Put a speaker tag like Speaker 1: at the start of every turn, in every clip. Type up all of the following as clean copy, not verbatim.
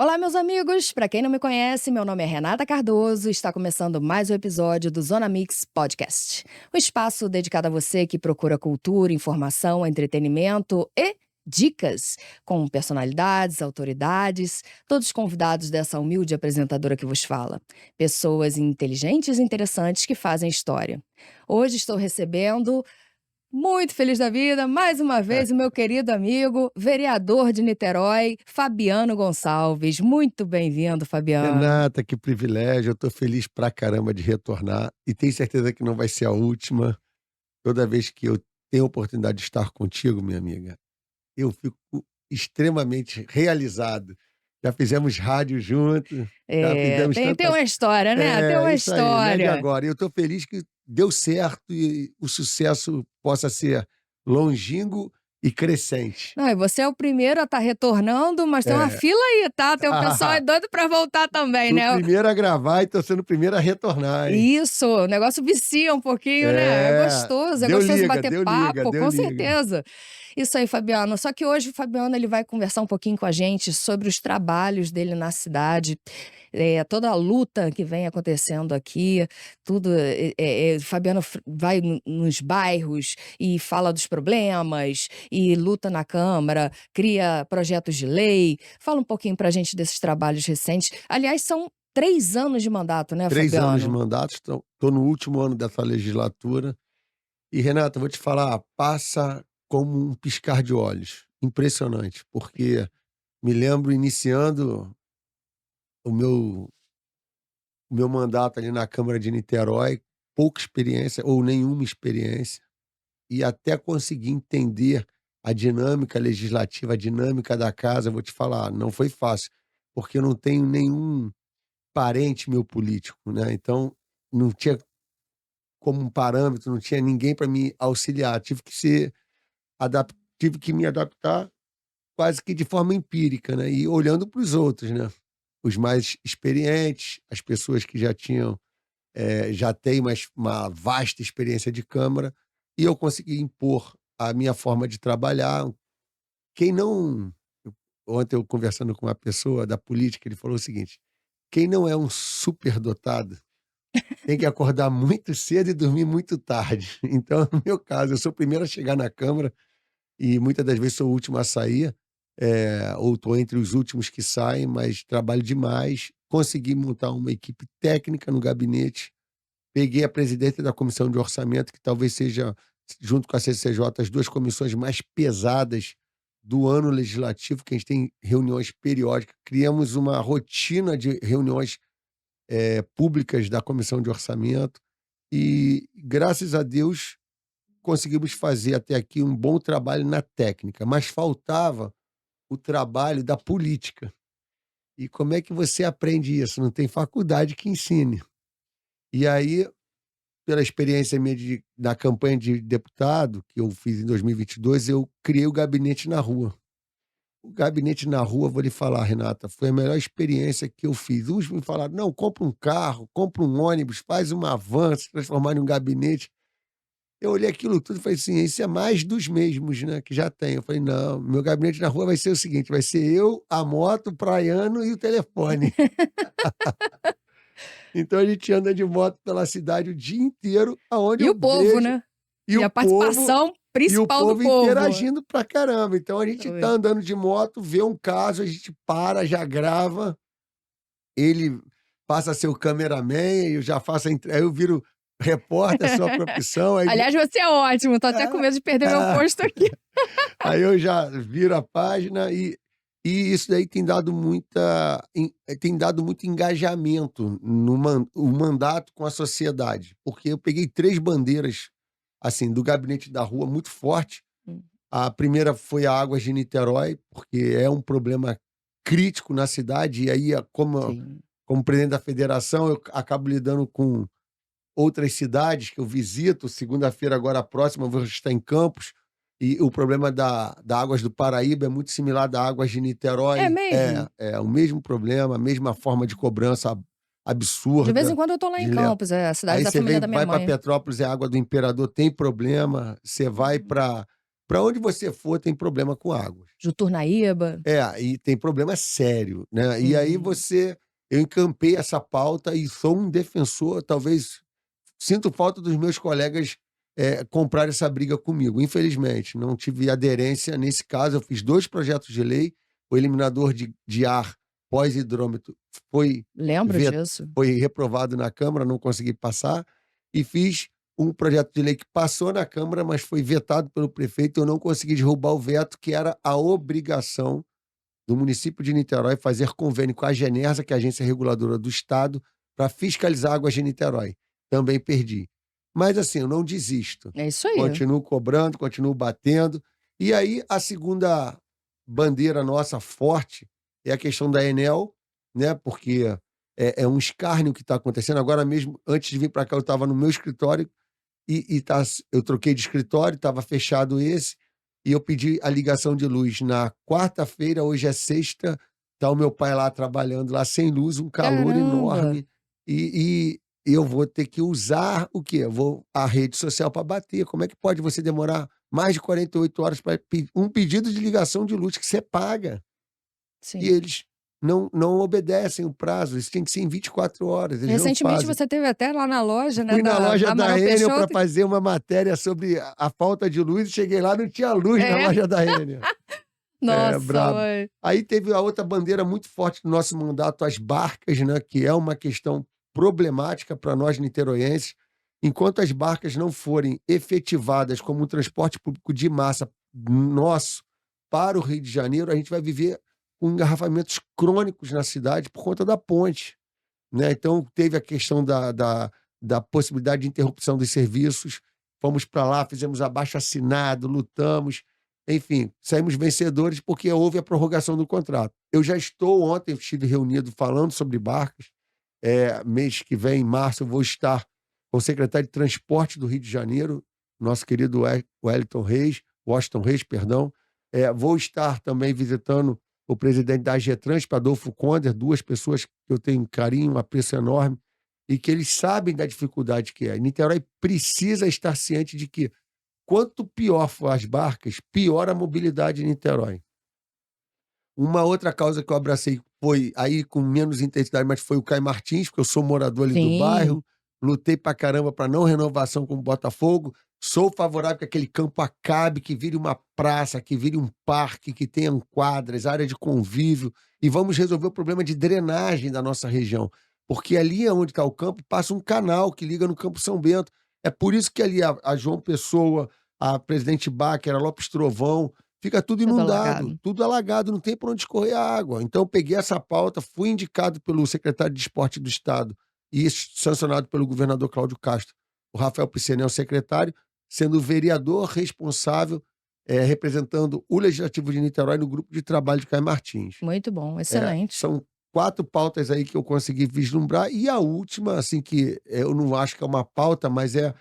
Speaker 1: Olá, meus amigos! Para quem não me conhece, meu nome é Renata Cardoso e está começando mais um episódio do Zona Mix Podcast. Um espaço dedicado a você que procura cultura, informação, entretenimento e dicas, com personalidades, autoridades, todos convidados dessa humilde apresentadora que vos fala. Pessoas inteligentes e interessantes que fazem história. Hoje estou recebendo muito feliz da vida, mais uma vez, o meu querido amigo, vereador de Niterói, Fabiano Gonçalves. Muito bem-vindo, Fabiano.
Speaker 2: Renata, que privilégio. Eu tô feliz pra caramba de retornar e tenho certeza que não vai ser a última. Toda vez que eu tenho a oportunidade de estar contigo, minha amiga, eu fico extremamente realizado. Já fizemos rádio juntos, já
Speaker 1: É,
Speaker 2: fizemos
Speaker 1: tem
Speaker 2: tanta
Speaker 1: uma história, né? Tem uma
Speaker 2: isso aí, não é de
Speaker 1: história.
Speaker 2: agora. E eu tô feliz que deu certo e o sucesso possa ser longínquo e crescente.
Speaker 1: Não, e você é o primeiro a estar retornando, mas tem uma
Speaker 2: É.
Speaker 1: fila aí, tá? Tem o pessoal é doido pra voltar também,
Speaker 2: Fui o
Speaker 1: né?
Speaker 2: primeiro a gravar e tô sendo o primeiro a retornar, hein.
Speaker 1: Isso, o negócio vicia um pouquinho, né? É
Speaker 2: Deu
Speaker 1: gostoso
Speaker 2: liga,
Speaker 1: bater
Speaker 2: deu liga,
Speaker 1: papo,
Speaker 2: deu
Speaker 1: com
Speaker 2: liga.
Speaker 1: certeza. Isso aí, Fabiano. Só que hoje o Fabiano ele vai conversar um pouquinho com a gente sobre os trabalhos dele na cidade, toda a luta que vem acontecendo aqui, tudo. Fabiano vai nos bairros e fala dos problemas e luta na Câmara, cria projetos de lei. Fala um pouquinho pra gente desses trabalhos recentes. Aliás, são 3 anos de mandato, né,
Speaker 2: 3 anos de
Speaker 1: Fabiano?
Speaker 2: mandato, tô no último ano dessa legislatura. E Renata, eu vou te falar, passa como um piscar de olhos. Impressionante, porque me lembro iniciando o meu mandato ali na Câmara de Niterói, pouca experiência ou nenhuma experiência, e até conseguir entender a dinâmica legislativa, a dinâmica da casa, eu vou te falar, não foi fácil, porque eu não tenho nenhum parente meu político, né, então não tinha como um parâmetro, não tinha ninguém para me auxiliar, tive que me adaptar quase que de forma empírica, né, e olhando para os outros, né, os mais experientes, as pessoas que já têm uma vasta experiência de Câmara, e eu consegui impor a minha forma de trabalhar. Quem não Ontem eu conversando com uma pessoa da política, ele falou o seguinte: "Quem não é um superdotado tem que acordar muito cedo e dormir muito tarde". Então, no meu caso, eu sou o primeiro a chegar na Câmara e muitas das vezes sou o último a sair, ou estou entre os últimos que saem, mas trabalho demais. Consegui montar uma equipe técnica no gabinete, peguei a presidente da Comissão de Orçamento, que talvez seja, junto com a CCJ, as 2 comissões mais pesadas do ano legislativo, que a gente tem reuniões periódicas. Criamos uma rotina de reuniões públicas da Comissão de Orçamento e, graças a Deus, conseguimos fazer até aqui um bom trabalho na técnica, mas faltava o trabalho da política. E como é que você aprende isso? Não tem faculdade que ensine. E aí, pela experiência minha na campanha de deputado, que eu fiz em 2022, eu criei o Gabinete na Rua. O Gabinete na Rua, vou lhe falar, Renata, foi a melhor experiência que eu fiz. Uns me falaram: não, compra um carro, compra um ônibus, faz uma van, se transformar em um gabinete. Eu olhei aquilo tudo e falei assim: isso é mais dos mesmos, né, que já tem. Eu falei: não, meu gabinete na rua vai ser o seguinte: vai ser eu, a moto, o praiano e o telefone. Então a gente anda de moto pela cidade o dia inteiro, aonde
Speaker 1: E
Speaker 2: eu
Speaker 1: o povo,
Speaker 2: vejo,
Speaker 1: né?
Speaker 2: e
Speaker 1: E
Speaker 2: o
Speaker 1: a
Speaker 2: povo
Speaker 1: participação
Speaker 2: e o
Speaker 1: principal do
Speaker 2: povo
Speaker 1: povo.
Speaker 2: interagindo pra caramba. Então a gente tá
Speaker 1: Oi.
Speaker 2: andando de moto, vê um caso, a gente para, já grava, ele passa a ser o cameraman, eu já faço aí eu viro repórter, sua profissão, aí
Speaker 1: Aliás, você é ótimo, tô até com medo de perder meu
Speaker 2: é.
Speaker 1: posto aqui.
Speaker 2: Aí eu já viro a página e isso daí tem dado muito engajamento o mandato com a sociedade, porque eu peguei 3 bandeiras, assim, do gabinete da rua muito forte.
Speaker 1: Hum,
Speaker 2: A primeira foi a Águas de Niterói, porque é um problema crítico na cidade, e aí
Speaker 1: sim.
Speaker 2: como presidente da federação, eu acabo lidando com outras cidades que eu visito. Segunda-feira agora próxima eu vou estar em Campos, e o problema da Águas do Paraíba é muito similar da Águas de
Speaker 1: É
Speaker 2: Niterói.
Speaker 1: mesmo?
Speaker 2: É o mesmo problema, a mesma forma de cobrança
Speaker 1: De vez em
Speaker 2: absurda
Speaker 1: quando eu tô lá em
Speaker 2: de le
Speaker 1: Campos, a cidade
Speaker 2: aí
Speaker 1: da
Speaker 2: você
Speaker 1: família da minha
Speaker 2: vai para
Speaker 1: mãe.
Speaker 2: Petrópolis, é Água do Imperador, tem problema, você vai
Speaker 1: Uhum.
Speaker 2: para Para onde você for, tem problema com água.
Speaker 1: Juturnaíba.
Speaker 2: E tem problema sério, né. E aí
Speaker 1: Uhum.
Speaker 2: eu encampei essa pauta e sou um defensor, talvez sinto falta dos meus colegas, comprarem essa briga comigo. Infelizmente, não tive aderência nesse caso. Eu fiz 2 projetos de lei, o eliminador de ar pós-hidrômetro foi
Speaker 1: Lembro
Speaker 2: vet
Speaker 1: disso.
Speaker 2: foi reprovado na Câmara, não consegui passar, e fiz um projeto de lei que passou na Câmara, mas foi vetado pelo prefeito, eu não consegui derrubar o veto, que era a obrigação do município de Niterói fazer convênio com a Genersa, que é a agência reguladora do estado, para fiscalizar águas de Niterói. Também perdi. Mas assim, eu não desisto.
Speaker 1: É isso aí.
Speaker 2: Continuo cobrando, continuo batendo. E aí a segunda bandeira nossa forte é a questão da Enel, né? Porque é um escárnio que está acontecendo. Agora mesmo, antes de vir para cá, eu estava no meu escritório eu troquei de escritório, estava fechado esse, e eu pedi a ligação de luz na quarta-feira, hoje é sexta, tá o meu pai lá trabalhando lá sem luz, um calor
Speaker 1: Caramba!
Speaker 2: enorme, e eu vou ter que usar o quê? A rede social para bater. Como é que pode você demorar mais de 48 horas para um pedido de ligação de luz que você paga? E
Speaker 1: Sim.
Speaker 2: eles não obedecem o prazo, isso tem que ser em 24 horas, eles não
Speaker 1: Recentemente
Speaker 2: fazem.
Speaker 1: você esteve até lá na loja, né,
Speaker 2: Fui na loja
Speaker 1: da
Speaker 2: da
Speaker 1: Amaral
Speaker 2: Enel para
Speaker 1: Peixoto.
Speaker 2: fazer uma matéria sobre a falta de luz e cheguei lá, não tinha luz na
Speaker 1: É.
Speaker 2: loja da Enel. É,
Speaker 1: Nossa,
Speaker 2: brabo.
Speaker 1: mãe.
Speaker 2: Aí teve a outra bandeira muito forte do nosso mandato, as barcas, né, que é uma questão problemática para nós niteroenses. Enquanto as barcas não forem efetivadas como um transporte público de massa nosso para o Rio de Janeiro, a gente vai viver com engarrafamentos crônicos na cidade por conta da ponte, né. Então teve a questão da possibilidade de interrupção dos serviços, fomos para lá, fizemos abaixo-assinado, lutamos, enfim, saímos vencedores porque houve a prorrogação do contrato. Eu já estou ontem eu estive reunido falando sobre barcas, mês que vem, em março, eu vou estar com o secretário de Transporte do Rio de Janeiro, nosso querido Washington Reis, perdão. Vou estar também visitando o presidente da AGETRANSP, Adolfo Conder, 2 pessoas que eu tenho um carinho, um apreço enorme, e que eles sabem da dificuldade que é. Niterói precisa estar ciente de que quanto pior for as barcas, pior a mobilidade em Niterói. Uma outra causa que eu abracei foi, aí com menos intensidade, mas foi o Caio Martins, porque eu sou morador ali do
Speaker 1: Sim.
Speaker 2: bairro, lutei pra caramba pra não renovação com o Botafogo, sou favorável que aquele campo acabe, que vire uma praça, que vire um parque, que tenha quadras, área de convívio, e vamos resolver o problema de drenagem da nossa região, porque ali onde está o campo passa um canal que liga no Campo São Bento, é por isso que ali a João Pessoa, a Presidente Báquera, Lopes Trovão, fica tudo
Speaker 1: Tudo
Speaker 2: inundado,
Speaker 1: alagado.
Speaker 2: tudo alagado, não tem por onde escorrer a água. Então eu peguei essa pauta, fui indicado pelo secretário de Esporte do Estado e sancionado pelo governador Cláudio Castro, o Rafael Pisciani é o secretário, sendo o vereador responsável, representando o Legislativo de Niterói no grupo de trabalho de Caio Martins.
Speaker 1: Muito bom, excelente.
Speaker 2: São 4 pautas aí que eu consegui vislumbrar, e a última, assim, que eu não acho que é uma pauta, mas é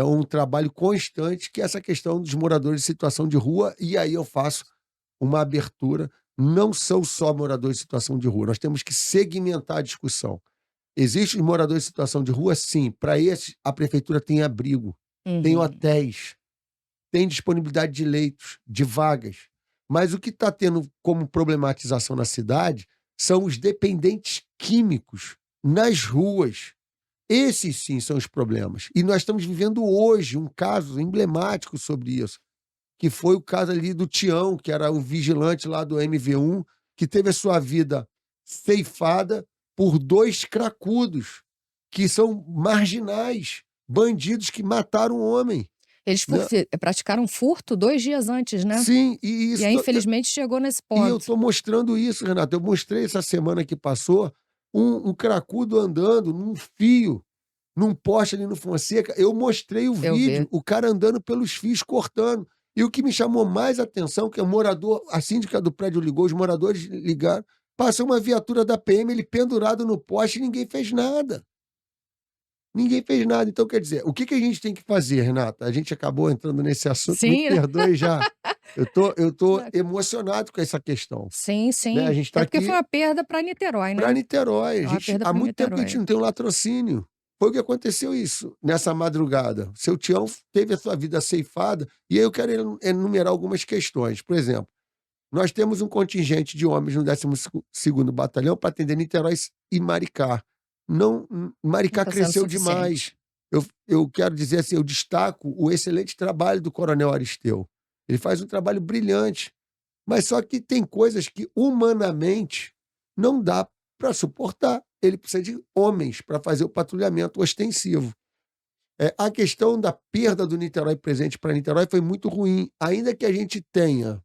Speaker 2: um trabalho constante, que é essa questão dos moradores de situação de rua, e aí eu faço uma abertura, não são só moradores de situação de rua, nós temos que segmentar a discussão. Existem os moradores de situação de rua? Sim, para esses a prefeitura tem abrigo, tem
Speaker 1: Uhum.
Speaker 2: hotéis, tem disponibilidade de leitos, de vagas. Mas o que está tendo como problematização na cidade são os dependentes químicos nas ruas. Esses sim são os problemas. E nós estamos vivendo hoje um caso emblemático sobre isso, que foi o caso ali do Tião, que era o vigilante lá do MV1, que teve a sua vida ceifada por 2 cracudos, que são marginais, bandidos que mataram um homem,
Speaker 1: Eles
Speaker 2: né.
Speaker 1: praticaram furto 2 dias antes, né.
Speaker 2: Sim,
Speaker 1: E aí infelizmente chegou nesse
Speaker 2: e eu
Speaker 1: ponto.
Speaker 2: tô mostrando isso, Renato. Eu mostrei essa semana que passou um cracudo andando num fio, num poste ali no Fonseca. Eu mostrei o
Speaker 1: Eu
Speaker 2: vídeo,
Speaker 1: vi.
Speaker 2: o cara andando pelos fios, cortando. E o que me chamou mais atenção, que o morador, a síndica do prédio ligou, os moradores ligaram, passou uma viatura da PM, ele pendurado no poste e ninguém fez nada. Ninguém fez nada. Então, quer dizer, o que a gente tem que fazer, Renata? A gente acabou entrando nesse assunto, me
Speaker 1: Sim, né.
Speaker 2: perdoe já. Eu tô emocionado com essa questão,
Speaker 1: Sim,
Speaker 2: né, a
Speaker 1: sim.
Speaker 2: gente está
Speaker 1: Até porque foi
Speaker 2: aqui
Speaker 1: uma perda para Niterói,
Speaker 2: para
Speaker 1: né.
Speaker 2: Niterói.
Speaker 1: É uma perda
Speaker 2: Há
Speaker 1: para
Speaker 2: muito tempo que a gente
Speaker 1: Niterói.
Speaker 2: não tem um latrocínio. foi o que aconteceu isso, nessa madrugada. Seu Tião teve a sua vida ceifada, e aí eu quero enumerar algumas questões. Por exemplo, nós temos um contingente de homens no 12º Batalhão para atender Niterói e Maricá. Não,
Speaker 1: Não
Speaker 2: Maricá
Speaker 1: está sendo
Speaker 2: cresceu demais.
Speaker 1: suficiente.
Speaker 2: Eu quero dizer assim, eu destaco o excelente trabalho do Coronel Aristeu. Ele faz um trabalho brilhante, mas só que tem coisas que humanamente não dá para suportar. Ele precisa de homens para fazer o patrulhamento ostensivo. A questão da perda do Niterói Presente para Niterói foi muito ruim. Ainda que a gente tenha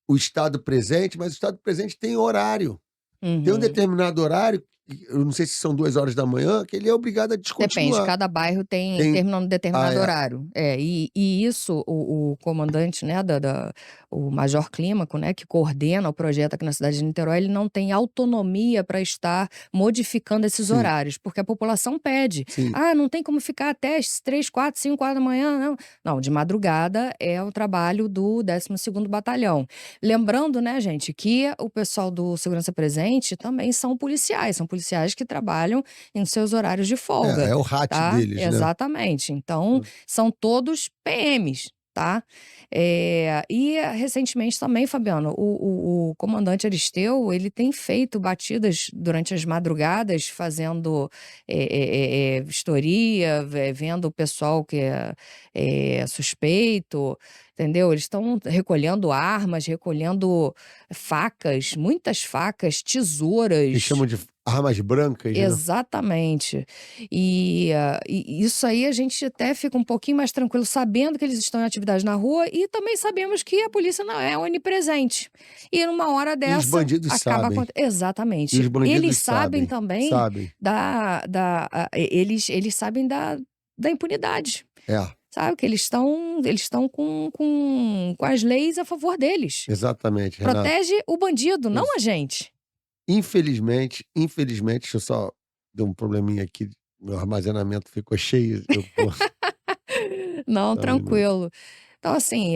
Speaker 2: o Estado Presente, mas o Estado Presente tem horário. Tem um determinado horário, eu não sei se são 2 horas da manhã, que ele é obrigado a
Speaker 1: Depende,
Speaker 2: descontinuar.
Speaker 1: cada bairro termina num determinado horário. E isso, o comandante, né, o Major Clímaco, né, que coordena o projeto aqui na cidade de Niterói, ele não tem autonomia para estar modificando esses
Speaker 2: Sim.
Speaker 1: horários, porque a população pede.
Speaker 2: Sim.
Speaker 1: Não tem como ficar até as 3, 4, 5 horas da manhã, não. Não, de madrugada é o trabalho do 12º Batalhão. Lembrando, né, gente, que o pessoal do Segurança Presente também são policiais que trabalham em seus horários de folga.
Speaker 2: É o RAT
Speaker 1: tá?
Speaker 2: deles, né?
Speaker 1: Exatamente. Então, são todos PMs, tá? E recentemente também, Fabiano, o comandante Aristeu, ele tem feito batidas durante as madrugadas, fazendo vistoria, vendo o pessoal que é suspeito, entendeu? Eles estão recolhendo armas, recolhendo facas, muitas facas, tesouras.
Speaker 2: Eles chamam de armas brancas, né?
Speaker 1: Exatamente. E isso aí a gente até fica um pouquinho mais tranquilo sabendo que eles estão em atividade na rua e também sabemos que a polícia não é onipresente. E numa hora
Speaker 2: E os
Speaker 1: dessa
Speaker 2: bandidos
Speaker 1: acaba
Speaker 2: sabem.
Speaker 1: acontecendo. Exatamente.
Speaker 2: E os bandidos
Speaker 1: Eles sabem também
Speaker 2: sabem.
Speaker 1: eles sabem da impunidade.
Speaker 2: É,
Speaker 1: Sabe? Que eles estão com as leis a favor deles.
Speaker 2: exatamente, Renato.
Speaker 1: Protege o bandido, não a gente.
Speaker 2: Infelizmente, deixa eu só dar um probleminha aqui, meu armazenamento ficou cheio.
Speaker 1: Não,
Speaker 2: Tá,
Speaker 1: tranquilo. Então, assim,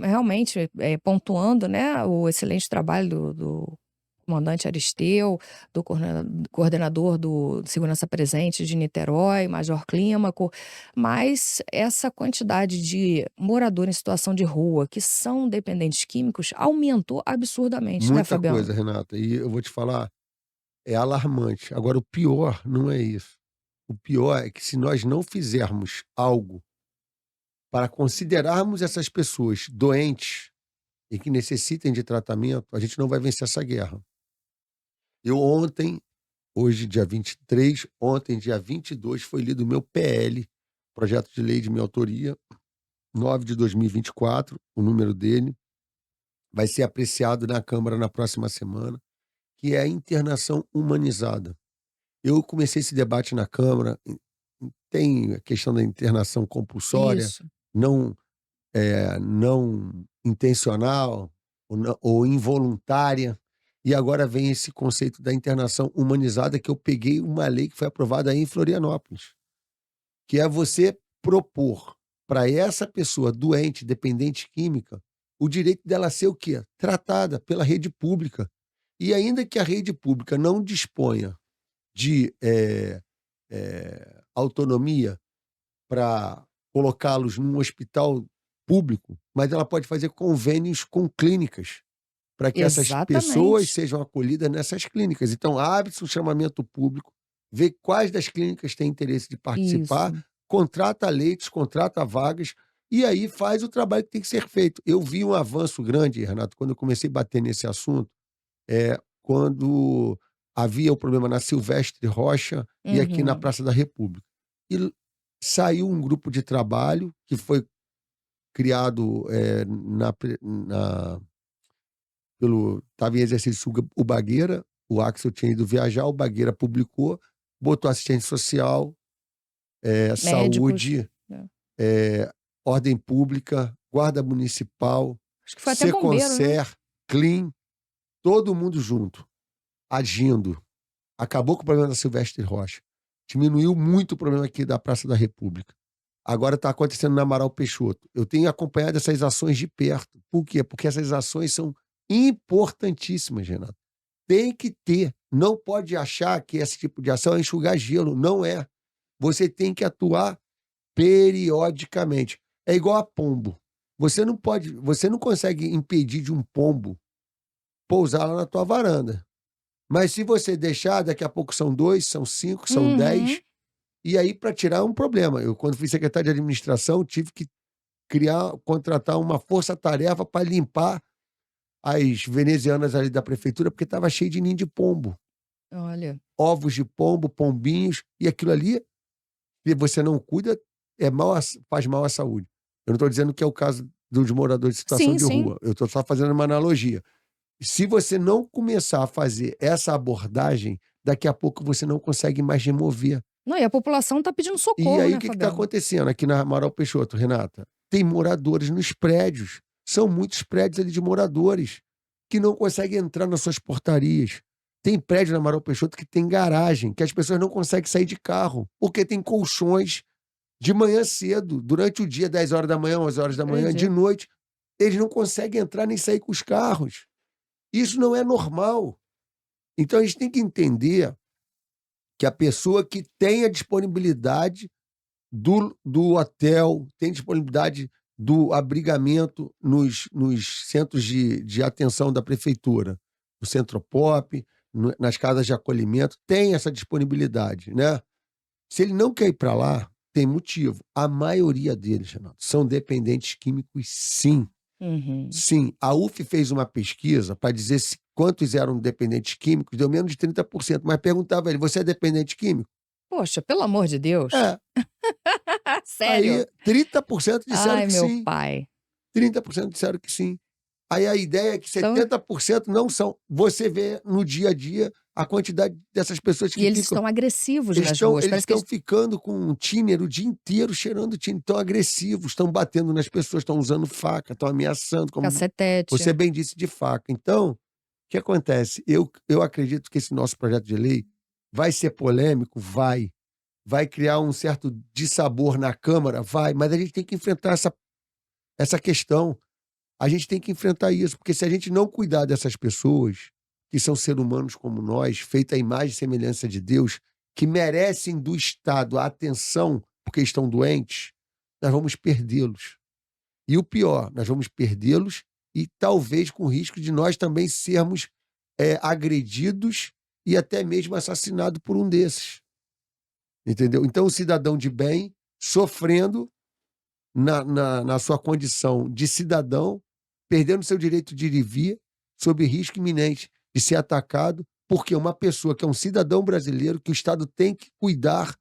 Speaker 1: realmente, pontuando, né, o excelente trabalho do comandante Aristeu, do coordenador do Segurança Presente de Niterói, Major Clímaco, mas essa quantidade de moradores em situação de rua que são dependentes químicos aumentou absurdamente, né,
Speaker 2: muita
Speaker 1: Fabiano?
Speaker 2: coisa, Renata. E eu vou te falar, é alarmante. Agora, o pior não é isso. O pior é que se nós não fizermos algo para considerarmos essas pessoas doentes e que necessitem de tratamento, a gente não vai vencer essa guerra. Hoje, dia 23, ontem, dia 22, foi lido o meu PL, projeto de lei de minha autoria, 9 de 2024, o número dele, vai ser apreciado na Câmara na próxima semana, que é a internação humanizada. Eu comecei esse debate na Câmara, tem a questão da internação compulsória,
Speaker 1: Isso.
Speaker 2: não intencional ou involuntária, e agora vem esse conceito da internação humanizada, que eu peguei uma lei que foi aprovada aí em Florianópolis, que é você propor para essa pessoa doente, dependente química, o direito dela ser o quê? Tratada pela rede pública. E ainda que a rede pública não disponha de autonomia para colocá-los num hospital público, mas ela pode fazer convênios com clínicas para que essas pessoas
Speaker 1: Exatamente.
Speaker 2: sejam acolhidas nessas clínicas. Então, abre-se um chamamento público, vê quais das clínicas têm interesse de participar,
Speaker 1: Isso.
Speaker 2: contrata leitos, contrata vagas, e aí faz o trabalho que tem que ser feito. Eu vi um avanço grande, Renato, quando eu comecei a bater nesse assunto, quando havia o problema na Silvestre Rocha e aqui na Praça da República. E saiu um grupo de trabalho que foi criado estava em exercício o Bagueira, o Axel tinha ido viajar, o Bagueira publicou, botou assistente social,
Speaker 1: Médicos.
Speaker 2: saúde, ordem pública, guarda municipal,
Speaker 1: Acho que foi até bombeiro, né?
Speaker 2: Seconcer, Clean, todo mundo junto, agindo. Acabou com o problema da Silvestre Rocha. Diminuiu muito o problema aqui da Praça da República. Agora está acontecendo na Amaral Peixoto. Eu tenho acompanhado essas ações de perto. Por quê? Porque essas ações são importantíssimas, Renato. Tem que ter. Não pode achar que esse tipo de ação é enxugar gelo. Não é. Você tem que atuar periodicamente. É igual a pombo. Você não consegue impedir de um pombo pousar lá na tua varanda. Mas se você deixar, daqui a pouco são 2, são 5, são
Speaker 1: Uhum.
Speaker 2: 10, e aí para tirar é um problema. Eu, quando fui secretário de administração, tive que contratar uma força-tarefa para limpar as venezianas ali da prefeitura, porque estava cheio de ninho de pombo.
Speaker 1: Olha.
Speaker 2: Ovos de pombo, pombinhos, e aquilo ali, se você não cuida, faz mal à saúde. Eu não estou dizendo que é o caso dos moradores de situação
Speaker 1: Sim,
Speaker 2: de
Speaker 1: sim.
Speaker 2: rua. Eu estou só fazendo uma analogia. Se você não começar a fazer essa abordagem, daqui a pouco você não consegue mais remover.
Speaker 1: Não, e a população tá pedindo
Speaker 2: E
Speaker 1: socorro,
Speaker 2: aí
Speaker 1: né,
Speaker 2: o que está
Speaker 1: Fabiano?
Speaker 2: acontecendo aqui na Amaral Peixoto, Renata? Tem moradores nos prédios. São muitos prédios ali de moradores que não conseguem entrar nas suas portarias. Tem prédio na Amaral Peixoto que tem garagem, que as pessoas não conseguem sair de carro, porque tem colchões de manhã cedo, durante o dia, 10 horas da manhã, 11 horas da manhã, de
Speaker 1: Acredito.
Speaker 2: noite. Eles não conseguem entrar nem sair com os carros. Isso não é normal. Então a gente tem que entender que a pessoa que tem a disponibilidade do hotel, tem disponibilidade do abrigamento nos centros de atenção da prefeitura, no Centro Pop, nas casas de acolhimento, tem essa disponibilidade, né? Se ele não quer ir para lá, tem motivo. A maioria deles, Renato, são dependentes químicos, sim.
Speaker 1: Uhum.
Speaker 2: Sim, a UF fez uma pesquisa para dizer quantos eram dependentes químicos, deu menos de 30%, mas perguntava ele, você é dependente químico?
Speaker 1: Poxa, pelo amor de Deus.
Speaker 2: É. Aí
Speaker 1: Sério?
Speaker 2: 30% disseram
Speaker 1: Ai,
Speaker 2: que
Speaker 1: meu
Speaker 2: sim.
Speaker 1: pai.
Speaker 2: 30% disseram que sim. Aí a ideia é que
Speaker 1: Então,
Speaker 2: 70% não são. Você vê no dia a dia a quantidade dessas pessoas
Speaker 1: e
Speaker 2: que
Speaker 1: eles
Speaker 2: ficam.
Speaker 1: estão agressivos
Speaker 2: Eles
Speaker 1: nas
Speaker 2: estão
Speaker 1: ruas.
Speaker 2: eles
Speaker 1: Parece que
Speaker 2: estão
Speaker 1: eles...
Speaker 2: ficando com um thinner o dia inteiro, cheirando thinner, estão agressivos, estão batendo nas pessoas, estão usando faca, estão ameaçando, como você
Speaker 1: Cacetete.
Speaker 2: bem disse, de faca. Então, o que acontece? Eu acredito que esse nosso projeto de lei vai ser polêmico? Vai. Vai criar um certo dissabor na Câmara? Vai. Mas a gente tem que enfrentar essa questão. A gente tem que enfrentar isso, porque se a gente não cuidar dessas pessoas, que são seres humanos como nós, feitos à imagem e semelhança de Deus, que merecem do Estado a atenção porque estão doentes, nós vamos perdê-los. E o pior, nós vamos perdê-los e talvez com risco de nós também sermos agredidos e até mesmo assassinados por um desses. Entendeu? Então, o cidadão de bem, sofrendo na sua condição de cidadão, perdendo seu direito de ir e vir, sob risco iminente de ser atacado, porque uma pessoa que é um cidadão brasileiro, que o Estado tem que cuidar,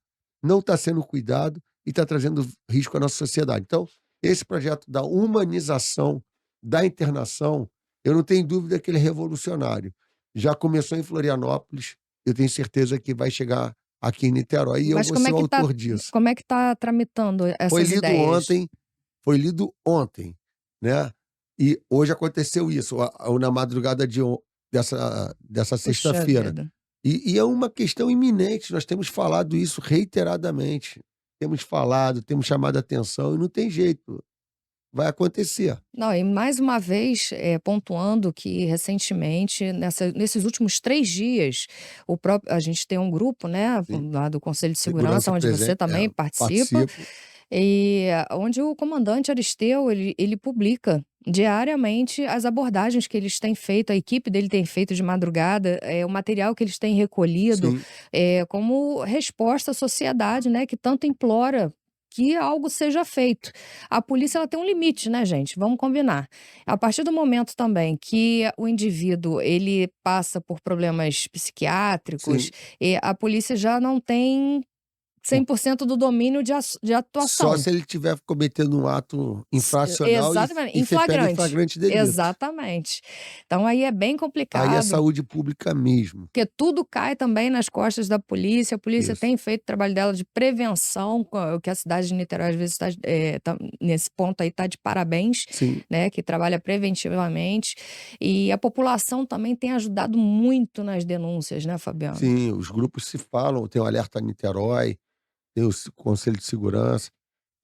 Speaker 2: não está sendo cuidado e está trazendo risco à nossa sociedade. Então, esse projeto da humanização da internação, eu não tenho dúvida que ele é revolucionário. Já começou em Florianópolis, eu tenho certeza que vai chegar aqui em Niterói, e eu
Speaker 1: Mas
Speaker 2: vou ser o autor disso.
Speaker 1: como é que tá tramitando
Speaker 2: Foi
Speaker 1: essas
Speaker 2: lido
Speaker 1: ideias?
Speaker 2: ontem, foi lido ontem, né? E hoje aconteceu isso, na madrugada dessa
Speaker 1: Puxa
Speaker 2: sexta-feira.
Speaker 1: vida.
Speaker 2: E é uma questão iminente, nós temos falado isso reiteradamente. Temos falado, temos chamado a atenção e não tem jeito, vai acontecer.
Speaker 1: Não, e mais uma vez, pontuando que recentemente, nesses últimos 3 dias, a gente tem um grupo, né,
Speaker 2: Sim.
Speaker 1: lá do Conselho de Segurança,
Speaker 2: Segurança
Speaker 1: onde você também participa,
Speaker 2: participo.
Speaker 1: e onde o comandante Aristeu, ele publica diariamente as abordagens que eles têm feito, a equipe dele tem feito de madrugada, o material que eles têm recolhido,
Speaker 2: Sim,
Speaker 1: como resposta à sociedade, né, que tanto implora que algo seja feito. A polícia ela tem um limite, né, gente? Vamos combinar. A partir do momento também que o indivíduo ele passa por problemas psiquiátricos,
Speaker 2: sim.
Speaker 1: a polícia já não tem
Speaker 2: Por
Speaker 1: 100% do domínio de
Speaker 2: Só
Speaker 1: atuação.
Speaker 2: se ele estiver cometendo um ato infracional
Speaker 1: Exatamente,
Speaker 2: e
Speaker 1: em
Speaker 2: ser pego em
Speaker 1: flagrante.
Speaker 2: flagrante delito.
Speaker 1: Exatamente. Então aí é bem
Speaker 2: Aí é
Speaker 1: complicado,
Speaker 2: saúde pública mesmo.
Speaker 1: porque tudo cai também nas costas da polícia. A polícia
Speaker 2: Isso.
Speaker 1: tem feito o trabalho dela de prevenção, o que a cidade de Niterói às vezes tá nesse ponto aí, tá de parabéns,
Speaker 2: Sim,
Speaker 1: né, que trabalha preventivamente. E a população também tem ajudado muito nas denúncias, né, Fabiano?
Speaker 2: sim, os grupos se falam, tem o Alerta Niterói, tem o Conselho de Segurança,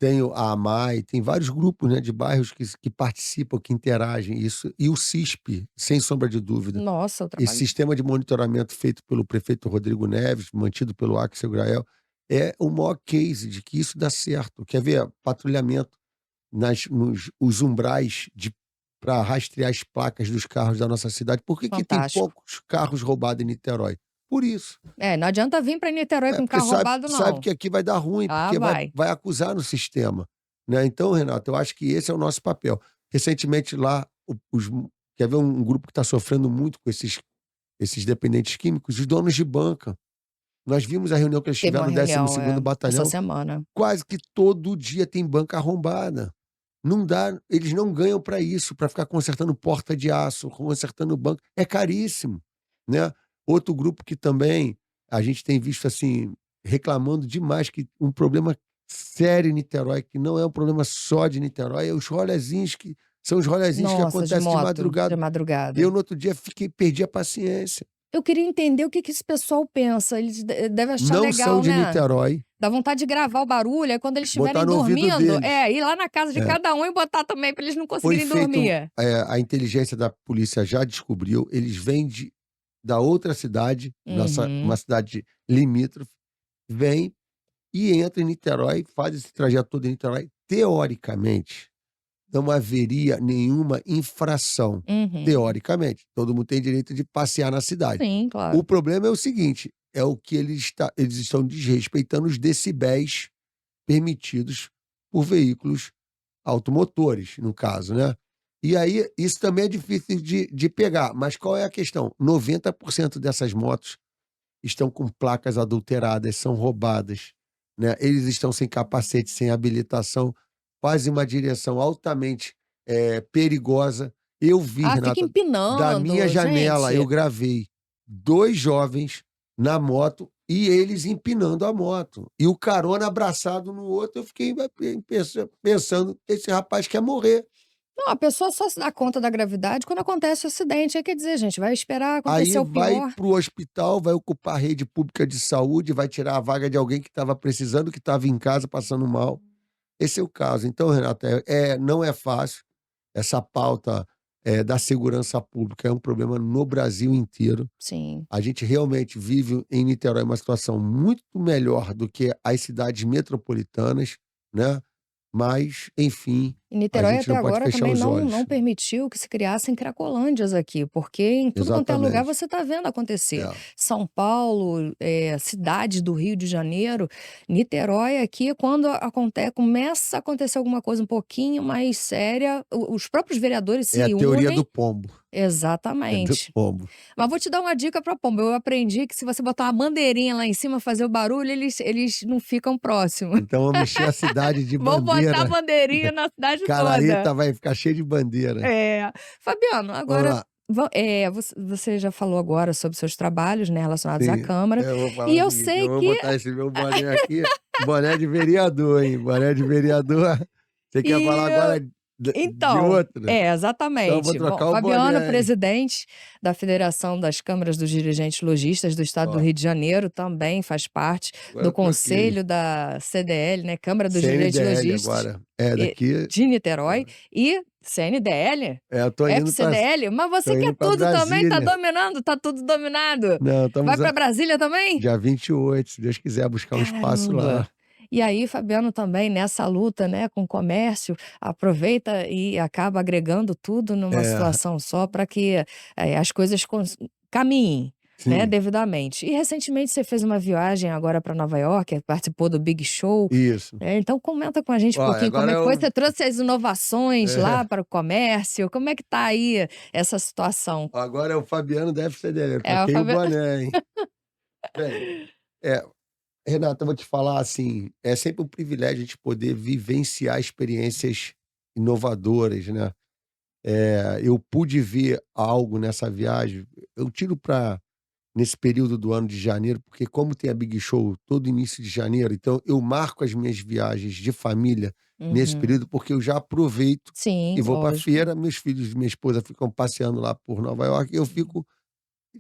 Speaker 2: tem a AMAI, tem vários grupos, né, de bairros que participam, que interagem isso, e o CISP, sem sombra de dúvida.
Speaker 1: Nossa, o
Speaker 2: Esse
Speaker 1: trabalho.
Speaker 2: sistema de monitoramento feito pelo prefeito Rodrigo Neves, mantido pelo Axel Grael, é o maior case de que isso dá certo. Quer ver? Patrulhamento os umbrais para rastrear as placas dos carros da nossa cidade. Por que que tem
Speaker 1: Fantástico.
Speaker 2: poucos carros roubados em Niterói? Por isso.
Speaker 1: Não adianta vir para Niterói com
Speaker 2: Porque
Speaker 1: carro roubado
Speaker 2: sabe
Speaker 1: não.
Speaker 2: que aqui vai dar ruim,
Speaker 1: Ah,
Speaker 2: porque vai
Speaker 1: vai.
Speaker 2: vai acusar no sistema, né. Então, Renato, eu acho que esse é o nosso papel. Recentemente lá, quer ver um grupo que está sofrendo muito com esses dependentes químicos? Os donos de banca. Nós vimos a reunião que eles
Speaker 1: Teve
Speaker 2: tiveram
Speaker 1: uma
Speaker 2: no décimo
Speaker 1: reunião,
Speaker 2: segundo
Speaker 1: essa
Speaker 2: Batalhão,
Speaker 1: semana.
Speaker 2: quase que todo dia tem banca arrombada. Não dá, eles não ganham para isso, para ficar consertando porta de aço, consertando banco, é caríssimo, né. Outro grupo que também a gente tem visto, assim, reclamando demais, que um problema sério em Niterói, que não é um problema só de Niterói, é os rolezinhos que são os rolezinhos que
Speaker 1: Nossa, de
Speaker 2: acontecem de
Speaker 1: moto, de
Speaker 2: madrugada. Eu
Speaker 1: madrugada.
Speaker 2: no outro dia perdi a paciência.
Speaker 1: Eu queria entender o que que esse pessoal pensa, eles devem achar
Speaker 2: Não são
Speaker 1: legal,
Speaker 2: de
Speaker 1: né.
Speaker 2: Niterói,
Speaker 1: Dá vontade de gravar o barulho, aí quando eles
Speaker 2: botar
Speaker 1: estiverem
Speaker 2: no ouvido
Speaker 1: dormindo,
Speaker 2: deles.
Speaker 1: ir lá na casa de
Speaker 2: É.
Speaker 1: cada um e botar também para eles não
Speaker 2: Foi
Speaker 1: conseguirem
Speaker 2: feito,
Speaker 1: dormir.
Speaker 2: a inteligência da polícia já descobriu, eles vêm da outra cidade, uma
Speaker 1: Uhum.
Speaker 2: cidade limítrofe, vêm e entram em Niterói, faz esse trajeto todo em Niterói. Teoricamente, não haveria nenhuma infração,
Speaker 1: Uhum.
Speaker 2: teoricamente. Todo mundo tem direito de passear na cidade.
Speaker 1: Sim,
Speaker 2: O
Speaker 1: claro.
Speaker 2: problema é o seguinte, é o que eles estão desrespeitando os decibéis permitidos por veículos automotores, no caso, né. E aí, isso também é difícil de pegar, mas qual é a questão? 90% dessas motos estão com placas adulteradas, são roubadas, né, eles estão sem capacete, sem habilitação, fazem uma direção altamente, perigosa. Eu vi,
Speaker 1: Ah, fica
Speaker 2: Renata, da minha
Speaker 1: empinando,
Speaker 2: janela, eu
Speaker 1: gente.
Speaker 2: gravei 2 jovens na moto e eles empinando a moto. E o carona abraçado no outro, eu fiquei pensando: "Esse rapaz quer morrer".
Speaker 1: Não, a pessoa só se dá conta da gravidade quando acontece o acidente, aí quer dizer, gente, vai esperar
Speaker 2: Aí
Speaker 1: acontecer o
Speaker 2: vai
Speaker 1: pior.
Speaker 2: para o hospital, vai ocupar a rede pública de saúde, vai tirar a vaga de alguém que estava precisando, que estava em casa passando mal. Esse é o caso. Então, Renata, não é fácil. Essa pauta, da segurança pública é um problema no Brasil inteiro.
Speaker 1: Sim.
Speaker 2: A gente realmente vive em Niterói uma situação muito melhor do que as cidades metropolitanas, né, mas, enfim,
Speaker 1: E
Speaker 2: a
Speaker 1: Niterói
Speaker 2: gente
Speaker 1: até
Speaker 2: não pode
Speaker 1: agora
Speaker 2: fechar
Speaker 1: também
Speaker 2: os
Speaker 1: não
Speaker 2: olhos.
Speaker 1: permitiu que se criassem cracolândias aqui, porque em tudo quanto é lugar
Speaker 2: Exatamente.
Speaker 1: você está vendo acontecer.
Speaker 2: É.
Speaker 1: São Paulo, cidades do Rio de Janeiro, Niterói aqui, quando começa a acontecer alguma coisa um pouquinho mais séria, os próprios vereadores
Speaker 2: É a
Speaker 1: se
Speaker 2: teoria do
Speaker 1: unem.
Speaker 2: pombo. É do
Speaker 1: Exatamente.
Speaker 2: pombo.
Speaker 1: Mas vou te dar uma dica para pombo, eu aprendi que se você botar uma bandeirinha lá em cima, fazer o barulho, eles não ficam próximos.
Speaker 2: Então vamos encher a cidade de
Speaker 1: Vou botar
Speaker 2: bandeira.
Speaker 1: bandeirinha na cidade toda.
Speaker 2: Caraíta vai ficar cheio de bandeira.
Speaker 1: É. Fabiano,
Speaker 2: Vamos
Speaker 1: agora
Speaker 2: lá.
Speaker 1: você já falou agora sobre seus trabalhos, né, relacionados à
Speaker 2: Sim,
Speaker 1: Câmara,
Speaker 2: eu vou
Speaker 1: e
Speaker 2: falar o
Speaker 1: eu
Speaker 2: seguinte,
Speaker 1: sei
Speaker 2: eu vou
Speaker 1: que
Speaker 2: botar esse meu boné aqui, boné de vereador, hein, boné de vereador. Você quer falar
Speaker 1: e
Speaker 2: agora de
Speaker 1: então,
Speaker 2: outro? Então eu vou
Speaker 1: exatamente. Bom,
Speaker 2: trocar o
Speaker 1: Fabiano,
Speaker 2: boné, hein.
Speaker 1: presidente da Federação das Câmaras dos Dirigentes Lojistas do Estado do
Speaker 2: Ó,
Speaker 1: Rio de Janeiro, também faz parte
Speaker 2: agora
Speaker 1: do
Speaker 2: eu troquei.
Speaker 1: conselho da CDL, né, Câmara dos Dirigentes
Speaker 2: CNDL
Speaker 1: Lojistas,
Speaker 2: agora. É,
Speaker 1: e
Speaker 2: daqui
Speaker 1: de Niterói, e CNDL,
Speaker 2: eu
Speaker 1: FCDL, mas
Speaker 2: tô
Speaker 1: você quer
Speaker 2: indo pra
Speaker 1: tudo também, tá
Speaker 2: Brasília.
Speaker 1: dominando, tá tudo dominado.
Speaker 2: Não,
Speaker 1: Vai
Speaker 2: estamos
Speaker 1: para Brasília também?
Speaker 2: dia 28, se Deus quiser, buscar um espaço
Speaker 1: Caramba!
Speaker 2: lá.
Speaker 1: E aí, Fabiano também nessa luta, né, com o comércio, aproveita e acaba agregando tudo numa
Speaker 2: É,
Speaker 1: situação só para que, as coisas caminhem, né,
Speaker 2: sim,
Speaker 1: devidamente. E recentemente você fez uma viagem agora para Nova York, participou do Big Show,
Speaker 2: isso.
Speaker 1: então comenta com a gente um
Speaker 2: Ó,
Speaker 1: pouquinho como
Speaker 2: agora
Speaker 1: é que foi,
Speaker 2: eu
Speaker 1: você trouxe as inovações lá
Speaker 2: é,
Speaker 1: para o comércio, como é que tá aí essa situação?
Speaker 2: agora é o Fabiano da FCDL, eu
Speaker 1: É, o
Speaker 2: troquei o
Speaker 1: Fabiano.
Speaker 2: boné, hein. Bem, é, Renata, eu vou te falar, assim, é sempre um privilégio a gente poder vivenciar experiências inovadoras, né. Eu pude ver algo nessa viagem, eu tiro para nesse período do ano de janeiro, porque como tem a Big Show todo início de janeiro, então eu marco as minhas viagens de família nesse
Speaker 1: Uhum.
Speaker 2: período, porque eu já aproveito e
Speaker 1: Sim,
Speaker 2: vou para
Speaker 1: lógico.
Speaker 2: feira, meus filhos e minha esposa ficam passeando lá por Nova York, eu fico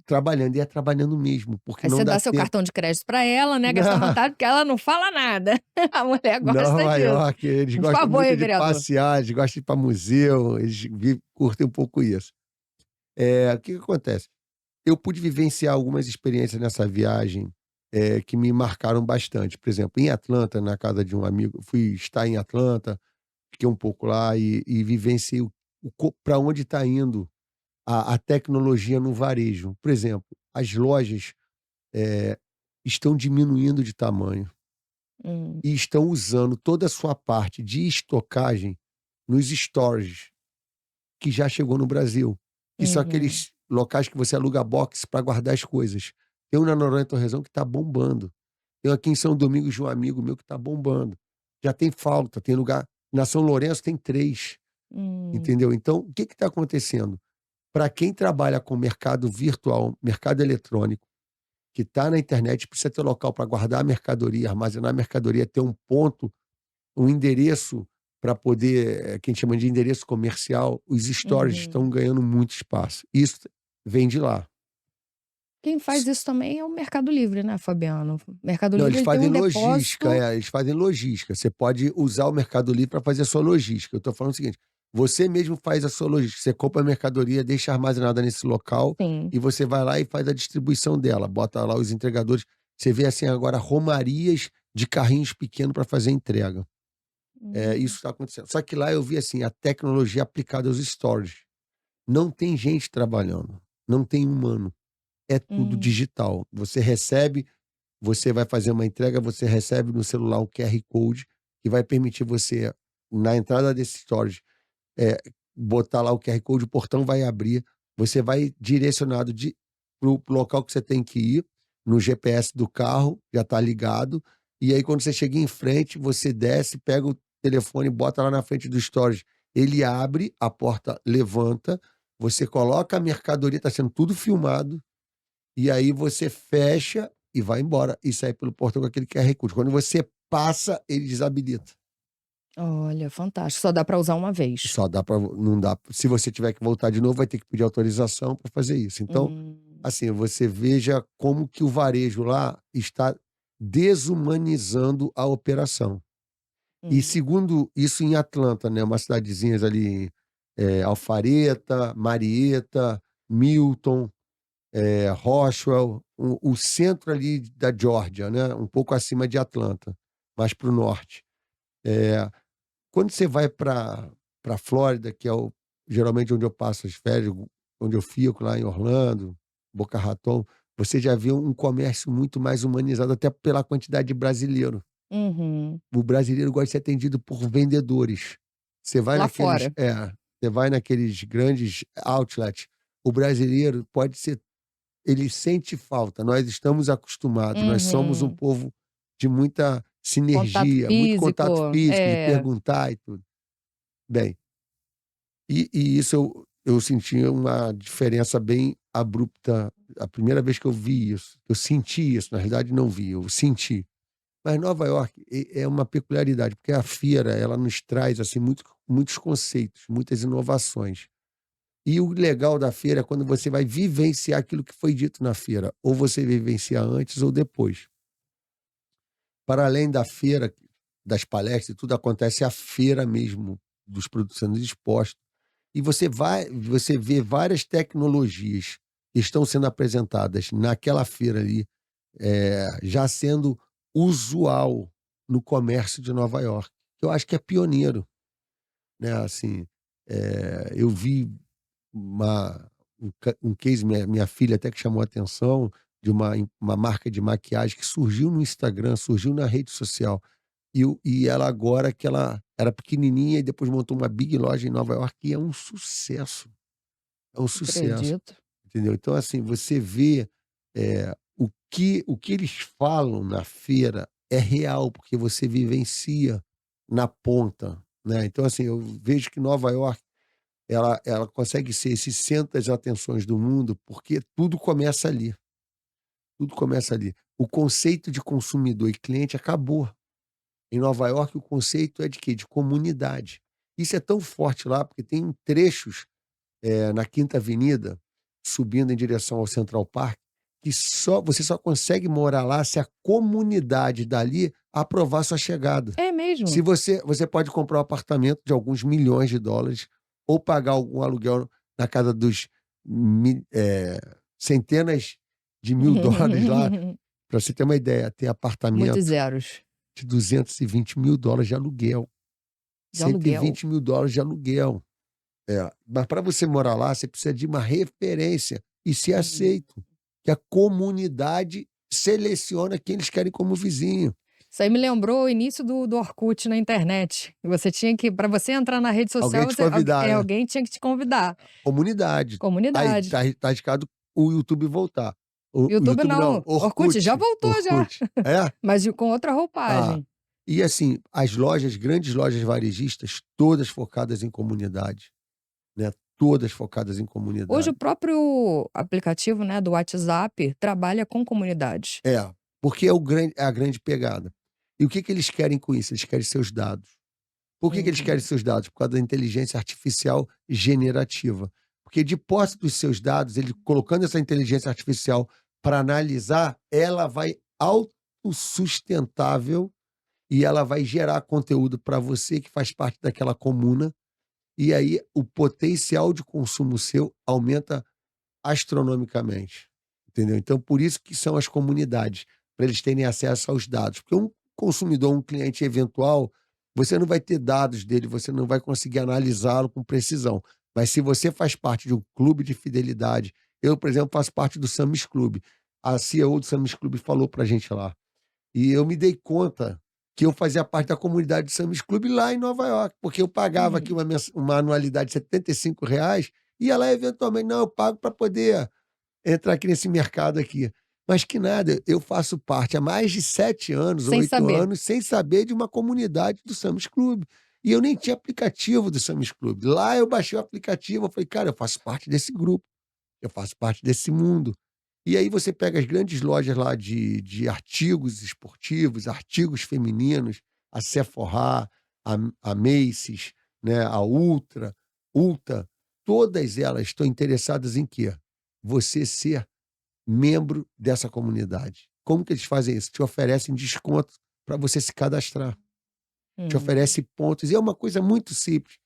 Speaker 2: trabalhando, e é trabalhando mesmo, porque
Speaker 1: Aí
Speaker 2: não
Speaker 1: você
Speaker 2: dá
Speaker 1: dá seu
Speaker 2: tempo.
Speaker 1: cartão de crédito pra ela, né, gasta à vontade, porque ela não fala nada. A mulher gosta
Speaker 2: Nova
Speaker 1: disso.
Speaker 2: York, eles
Speaker 1: Por
Speaker 2: gostam
Speaker 1: favor,
Speaker 2: muito
Speaker 1: hein,
Speaker 2: de
Speaker 1: vereador.
Speaker 2: passear, eles gostam de ir para museu, eles curtem um pouco isso. O que que acontece? Eu pude vivenciar algumas experiências nessa viagem, que me marcaram bastante. Por exemplo, em Atlanta, na casa de um amigo, fui estar em Atlanta, fiquei um pouco lá e vivenciei para onde está indo a tecnologia no varejo. Por exemplo, as lojas eh, estão diminuindo de tamanho
Speaker 1: Hum,
Speaker 2: e estão usando toda a sua parte de estocagem nos stores, que já chegou no Brasil, que são
Speaker 1: uhum.
Speaker 2: aqueles locais que você aluga box para guardar as coisas. Tem um na Noronha Torrezão que está bombando. Tem aqui em São Domingos de um amigo meu que está bombando. Já tem falta, tem lugar. Na São Lourenço tem 3,
Speaker 1: Hum,
Speaker 2: entendeu? Então, o que está acontecendo? Para quem trabalha com mercado virtual, mercado eletrônico, que está na internet, precisa ter local para guardar a mercadoria, armazenar a mercadoria, ter um ponto, um endereço para poder, que a gente chama de endereço comercial, os stores
Speaker 1: uhum.
Speaker 2: estão ganhando muito espaço. Isso vem de lá.
Speaker 1: Quem faz isso também é o Mercado Livre, né, Fabiano? Mercado
Speaker 2: Não,
Speaker 1: Livre
Speaker 2: eles
Speaker 1: ele tem
Speaker 2: fazem
Speaker 1: um
Speaker 2: logística,
Speaker 1: depósito.
Speaker 2: eles fazem logística. Você pode usar o Mercado Livre para fazer a sua logística. Eu estou falando o seguinte: você mesmo faz a sua logística. Você compra a mercadoria, deixa armazenada nesse local
Speaker 1: Sim.
Speaker 2: e você vai lá e faz a distribuição dela. Bota lá os entregadores. Você vê assim agora romarias de carrinhos pequenos para fazer entrega. Isso
Speaker 1: Hum,
Speaker 2: está acontecendo. Só que lá eu vi assim a tecnologia aplicada aos stores. Não tem gente trabalhando, não tem humano. É tudo
Speaker 1: hum,
Speaker 2: digital. Você recebe, você vai fazer uma entrega, você recebe no celular um QR Code que vai permitir você, na entrada desse storage, eh, botar lá o QR Code, o portão vai abrir, você vai direcionado para o local que você tem que ir, no GPS do carro, já está ligado, e aí quando você chega em frente, você desce, pega o telefone, bota lá na frente do storage, ele abre, a porta levanta, você coloca a mercadoria, está sendo tudo filmado, e aí você fecha e vai embora, e sai pelo portão com aquele QR Code. Quando você passa, ele desabilita.
Speaker 1: olha, fantástico. Só dá para usar uma vez.
Speaker 2: Só dá para não dá se você tiver que voltar de novo, vai ter que pedir autorização para fazer isso. Então,
Speaker 1: Hum,
Speaker 2: assim, você veja como que o varejo lá está desumanizando a operação. E
Speaker 1: hum.
Speaker 2: segundo isso em Atlanta, né, uma cidadezinhas ali, Alpharetta, Marietta, Milton, Roswell, o centro ali da Geórgia, né, um pouco acima de Atlanta, mais para o norte. Eh, Quando você vai para Flórida, que é geralmente onde eu passo as férias, onde eu fico, lá em Orlando, Boca Raton, você já vê um comércio muito mais humanizado, até pela quantidade de brasileiro.
Speaker 1: Uhum.
Speaker 2: O brasileiro gosta de ser atendido por vendedores. Você vai
Speaker 1: Lá
Speaker 2: naqueles
Speaker 1: fora.
Speaker 2: você vai naqueles grandes outlets, o brasileiro pode ser ele sente falta, nós estamos acostumados, nós somos um
Speaker 1: Uhum.
Speaker 2: povo de muita
Speaker 1: Contato
Speaker 2: sinergia, muito contato
Speaker 1: físico.
Speaker 2: físico, de
Speaker 1: É.
Speaker 2: perguntar e tudo. Bem, e isso eu senti uma diferença bem abrupta, a primeira vez que eu vi isso, eu senti isso, na realidade não vi, eu senti. Mas Nova York é uma peculiaridade, porque a feira, ela nos traz, assim, muitos conceitos, muitas inovações. E o legal da feira é quando você vai vivenciar aquilo que foi dito na feira, ou você vivencia antes ou depois. Para além da feira, das palestras e tudo, acontece a feira mesmo dos produtos sendo expostos. E você vê várias tecnologias que estão sendo apresentadas naquela feira ali, já sendo usual no comércio de Nova York, que eu acho que é pioneiro, né, assim, eu vi uma um case, minha filha até que chamou a atenção, de uma marca de maquiagem que surgiu no Instagram, surgiu na rede social, e ela agora que ela era pequenininha e depois montou uma big loja em Nova York e é um sucesso,
Speaker 1: Acredito.
Speaker 2: entendeu. Então, assim, você vê, o que eles falam na feira é real, porque você vivencia na ponta, né. Então, assim, eu vejo que Nova York ela consegue ser esse centro das atenções do mundo, porque tudo começa ali, tudo começa ali. O conceito de consumidor e cliente acabou. Em Nova York, o conceito é de quê? De comunidade. Isso é tão forte lá, porque tem trechos, na Quinta Avenida, subindo em direção ao Central Park, que você só consegue morar lá se a comunidade dali aprovar sua chegada.
Speaker 1: É
Speaker 2: Se
Speaker 1: mesmo?
Speaker 2: você pode comprar um apartamento de alguns milhões de dólares ou pagar algum aluguel na casa dos centenas de mil dólares lá Para você ter uma ideia, tem
Speaker 1: Muitos
Speaker 2: apartamento
Speaker 1: zeros.
Speaker 2: de $220.000 de aluguel,
Speaker 1: De
Speaker 2: cento e
Speaker 1: aluguel.
Speaker 2: vinte mil dólares de aluguel. Mas para você morar lá, você precisa de uma referência e ser aceito, que a comunidade seleciona quem eles querem como vizinho.
Speaker 1: Isso aí me lembrou o início do Orkut na internet. E você tinha que, para você entrar na rede social,
Speaker 2: Alguém te convidar, né?
Speaker 1: alguém tinha que te convidar.
Speaker 2: Comunidade. Aí,
Speaker 1: Comunidade.
Speaker 2: tá arriscado o YouTube voltar. O
Speaker 1: YouTube
Speaker 2: YouTube não,
Speaker 1: não. Orkut já voltou já,
Speaker 2: Orkut. É?
Speaker 1: mas com outra
Speaker 2: Ah,
Speaker 1: roupagem.
Speaker 2: e assim, as lojas, grandes lojas varejistas, todas focadas em comunidade, né? Todas focadas em
Speaker 1: Hoje o
Speaker 2: comunidade.
Speaker 1: próprio aplicativo, né, do WhatsApp trabalha com comunidades.
Speaker 2: Porque é a grande pegada. E o que eles querem com isso? Eles querem seus dados. Por que eles querem seus dados? Por causa da inteligência artificial generativa. Porque de posse dos seus dados, ele colocando essa inteligência artificial para analisar, ela vai autossustentável e ela vai gerar conteúdo para você que faz parte daquela comuna. E aí o potencial de consumo seu aumenta astronomicamente. Entendeu? Então, por isso que são as comunidades, para eles terem acesso aos dados. Porque um consumidor, um cliente eventual, você não vai ter dados dele, você não vai conseguir analisá-lo com precisão. Mas se você faz parte de um clube de fidelidade, eu, por exemplo, faço parte do Sam's Club. A CEO do Sam's Club falou para a gente lá. E eu me dei conta que eu fazia parte da comunidade do Sam's Club lá em Nova York, porque eu pagava aqui uma anualidade de R$ 75, ia lá eventualmente, não, eu pago para poder entrar aqui nesse mercado aqui. Mas que nada, eu faço parte há mais de 7 anos,
Speaker 1: Sem
Speaker 2: 8
Speaker 1: saber.
Speaker 2: anos, sem saber de uma comunidade do Sam's Club. E eu nem tinha aplicativo do Sam's Club. Lá eu baixei o aplicativo, eu falei, cara, eu faço parte desse grupo, eu faço parte desse mundo. E aí você pega as grandes lojas lá de artigos esportivos, artigos femininos, a Sephora, a Macy's, né, a Ulta, todas elas estão interessadas em quê? Você ser membro dessa comunidade. Como que eles fazem isso? Te oferecem desconto para você se cadastrar. Te oferece pontos. E é uma coisa muito simples.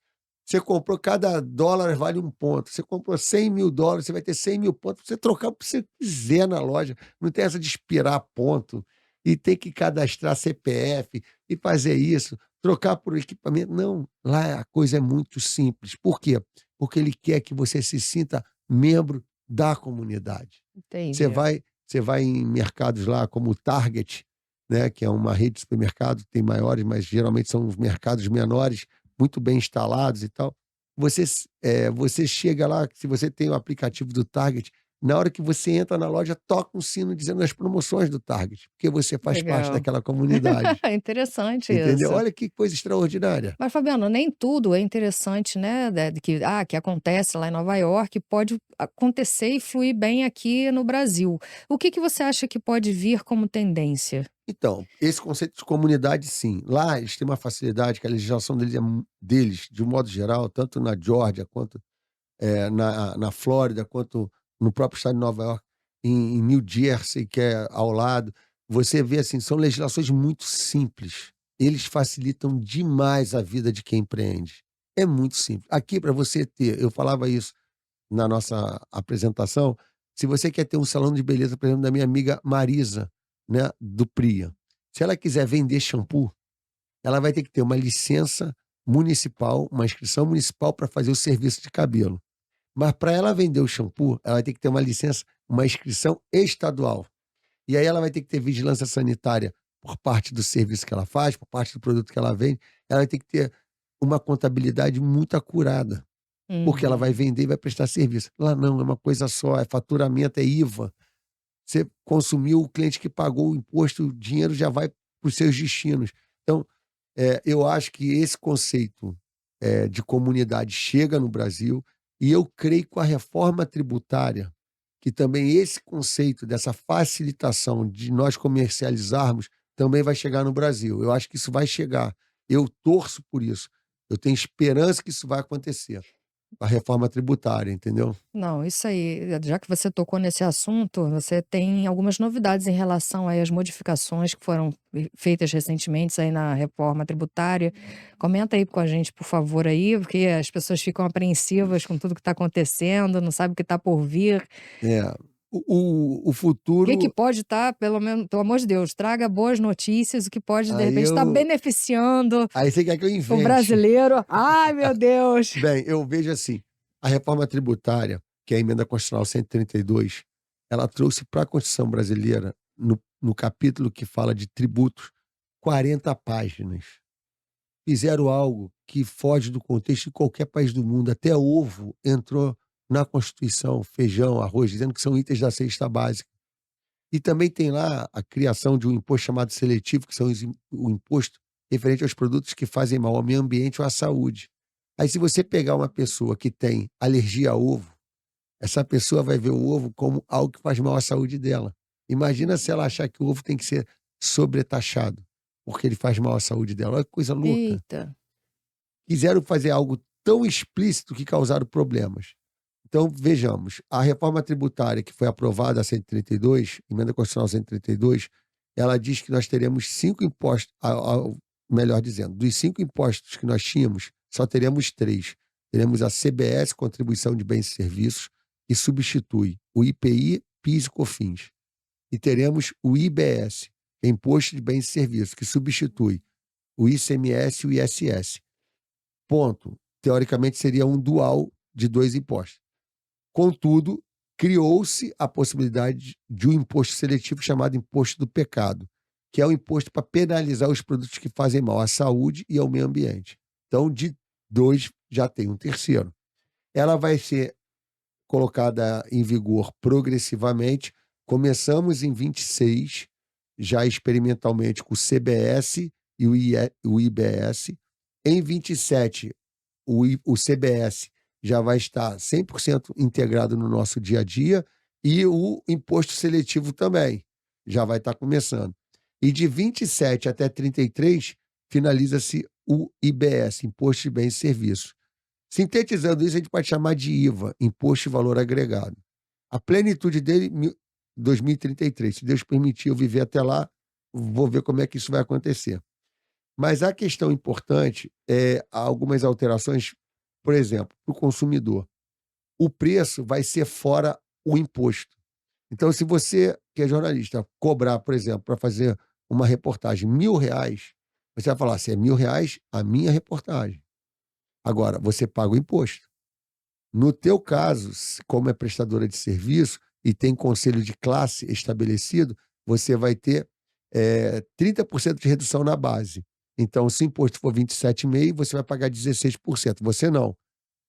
Speaker 2: Você comprou, cada dólar vale um ponto. Você comprou $100.000, você vai ter 100.000 pontos para você trocar o que você quiser na loja. Não tem essa de expirar ponto e ter que cadastrar CPF e fazer isso, trocar por equipamento. Não, lá a coisa é muito simples. Por quê? Porque ele quer que você se sinta membro da comunidade.
Speaker 1: Entendi.
Speaker 2: Você vai em mercados lá como o Target, né, que é uma rede de supermercado, tem maiores, mas geralmente são os mercados menores, muito bem instalados e tal. Você chega lá, se você tem o aplicativo do Target, na hora que você entra na loja, toca um sino dizendo as promoções do Target, porque você faz parte
Speaker 1: Legal.
Speaker 2: daquela comunidade.
Speaker 1: Interessante
Speaker 2: Entendeu?
Speaker 1: isso.
Speaker 2: Olha que coisa extraordinária.
Speaker 1: Mas, Fabiano, nem tudo é interessante, né, que acontece lá em Nova York, pode acontecer e fluir bem aqui no Brasil. O que você acha que pode vir como tendência?
Speaker 2: Então, esse conceito de comunidade, sim. Lá eles têm uma facilidade que a legislação deles, de um modo geral, tanto na Geórgia quanto na Flórida, quanto no próprio estado de Nova York, em New Jersey, que é ao lado, você vê assim, são legislações muito simples. Eles facilitam demais a vida de quem empreende. É muito simples. Aqui, para você ter, eu falava isso na nossa apresentação, se você quer ter um salão de beleza, por exemplo, da minha amiga Marisa, né, do Pria, se ela quiser vender shampoo, ela vai ter que ter uma licença municipal, uma inscrição municipal para fazer o serviço de cabelo. Mas para ela vender o shampoo, ela vai ter que ter uma licença, uma inscrição estadual. E aí ela vai ter que ter vigilância sanitária por parte do serviço que ela faz, por parte do produto que ela vende. Ela vai ter que ter uma contabilidade muito acurada, porque ela vai vender e vai prestar serviço. Lá não, é uma coisa só, é faturamento, é IVA. Você consumiu, o cliente que pagou o imposto, o dinheiro já vai para os seus destinos. Então, eu acho que esse conceito de comunidade chega no Brasil e eu creio que com a reforma tributária, que também esse conceito dessa facilitação de nós comercializarmos também vai chegar no Brasil. Eu acho que isso vai chegar. Eu torço por isso. Eu tenho esperança que isso vai acontecer. A reforma tributária, entendeu?
Speaker 1: Não, isso aí, já que você tocou nesse assunto, você tem algumas novidades em relação aí às modificações que foram feitas recentemente aí na reforma tributária. Comenta aí com a gente, por favor, aí, porque as pessoas ficam apreensivas com tudo que está acontecendo, não sabem o que está por vir.
Speaker 2: É. o
Speaker 1: O
Speaker 2: futuro.
Speaker 1: que pode estar, pelo menos, pelo amor de Deus, traga boas notícias, o que pode, de
Speaker 2: Aí
Speaker 1: repente, estar
Speaker 2: eu.
Speaker 1: beneficiando
Speaker 2: Aí você quer que eu
Speaker 1: o
Speaker 2: invente?
Speaker 1: brasileiro. Ai, meu Deus!
Speaker 2: Bem, eu vejo assim: a reforma tributária, que é a emenda constitucional 132, ela trouxe para a Constituição brasileira, no capítulo que fala de tributos, 40 páginas. Fizeram algo que foge do contexto de qualquer país do mundo. Até ovo entrou na Constituição, feijão, arroz, dizendo que são itens da cesta básica. E também tem lá a criação de um imposto chamado seletivo, que são o imposto referente aos produtos que fazem mal ao meio ambiente ou à saúde. Aí, se você pegar uma pessoa que tem alergia a ovo, essa pessoa vai ver o ovo como algo que faz mal à saúde dela. Imagina se ela achar que o ovo tem que ser sobretaxado, porque ele faz mal à saúde dela. Olha que coisa louca.
Speaker 1: Eita.
Speaker 2: Quiseram fazer algo tão explícito que causaram problemas. Então, vejamos, a reforma tributária que foi aprovada, a 132, emenda constitucional 132, ela diz que nós teremos 5 impostos, melhor dizendo, dos 5 impostos que nós tínhamos, só teremos 3. Teremos a CBS, Contribuição de Bens e Serviços, que substitui o IPI, PIS e COFINS. E teremos o IBS, que é Imposto de Bens e Serviços, que substitui o ICMS e o ISS. Ponto. Teoricamente, seria um dual de 2 impostos. Contudo, criou-se a possibilidade de um imposto seletivo chamado imposto do pecado, que é o imposto para penalizar os produtos que fazem mal à saúde e ao meio ambiente. Então, de 2, já tem um terceiro. Ela vai ser colocada em vigor progressivamente. Começamos em 26, já experimentalmente com o CBS e o IBS. Em 27, o CBS já vai estar 100% integrado no nosso dia a dia e o imposto seletivo também já vai estar começando. E de 27 até 33, finaliza-se o IBS, Imposto de Bens e Serviços. Sintetizando isso, a gente pode chamar de IVA, Imposto de Valor Agregado. A plenitude dele, 2033. Se Deus permitir eu viver até lá, vou ver como é que isso vai acontecer. Mas a questão importante é algumas alterações, por exemplo, para o consumidor. O preço vai ser fora o imposto. Então, se você, que é jornalista, cobrar, por exemplo, para fazer uma reportagem R$ 1.000, você vai falar, se é R$ 1.000, a minha reportagem. Agora, você paga o imposto. No teu caso, como é prestadora de serviço e tem conselho de classe estabelecido, você vai ter 30% de redução na base. Então, se o imposto for 27,5%, você vai pagar 16%. Você não.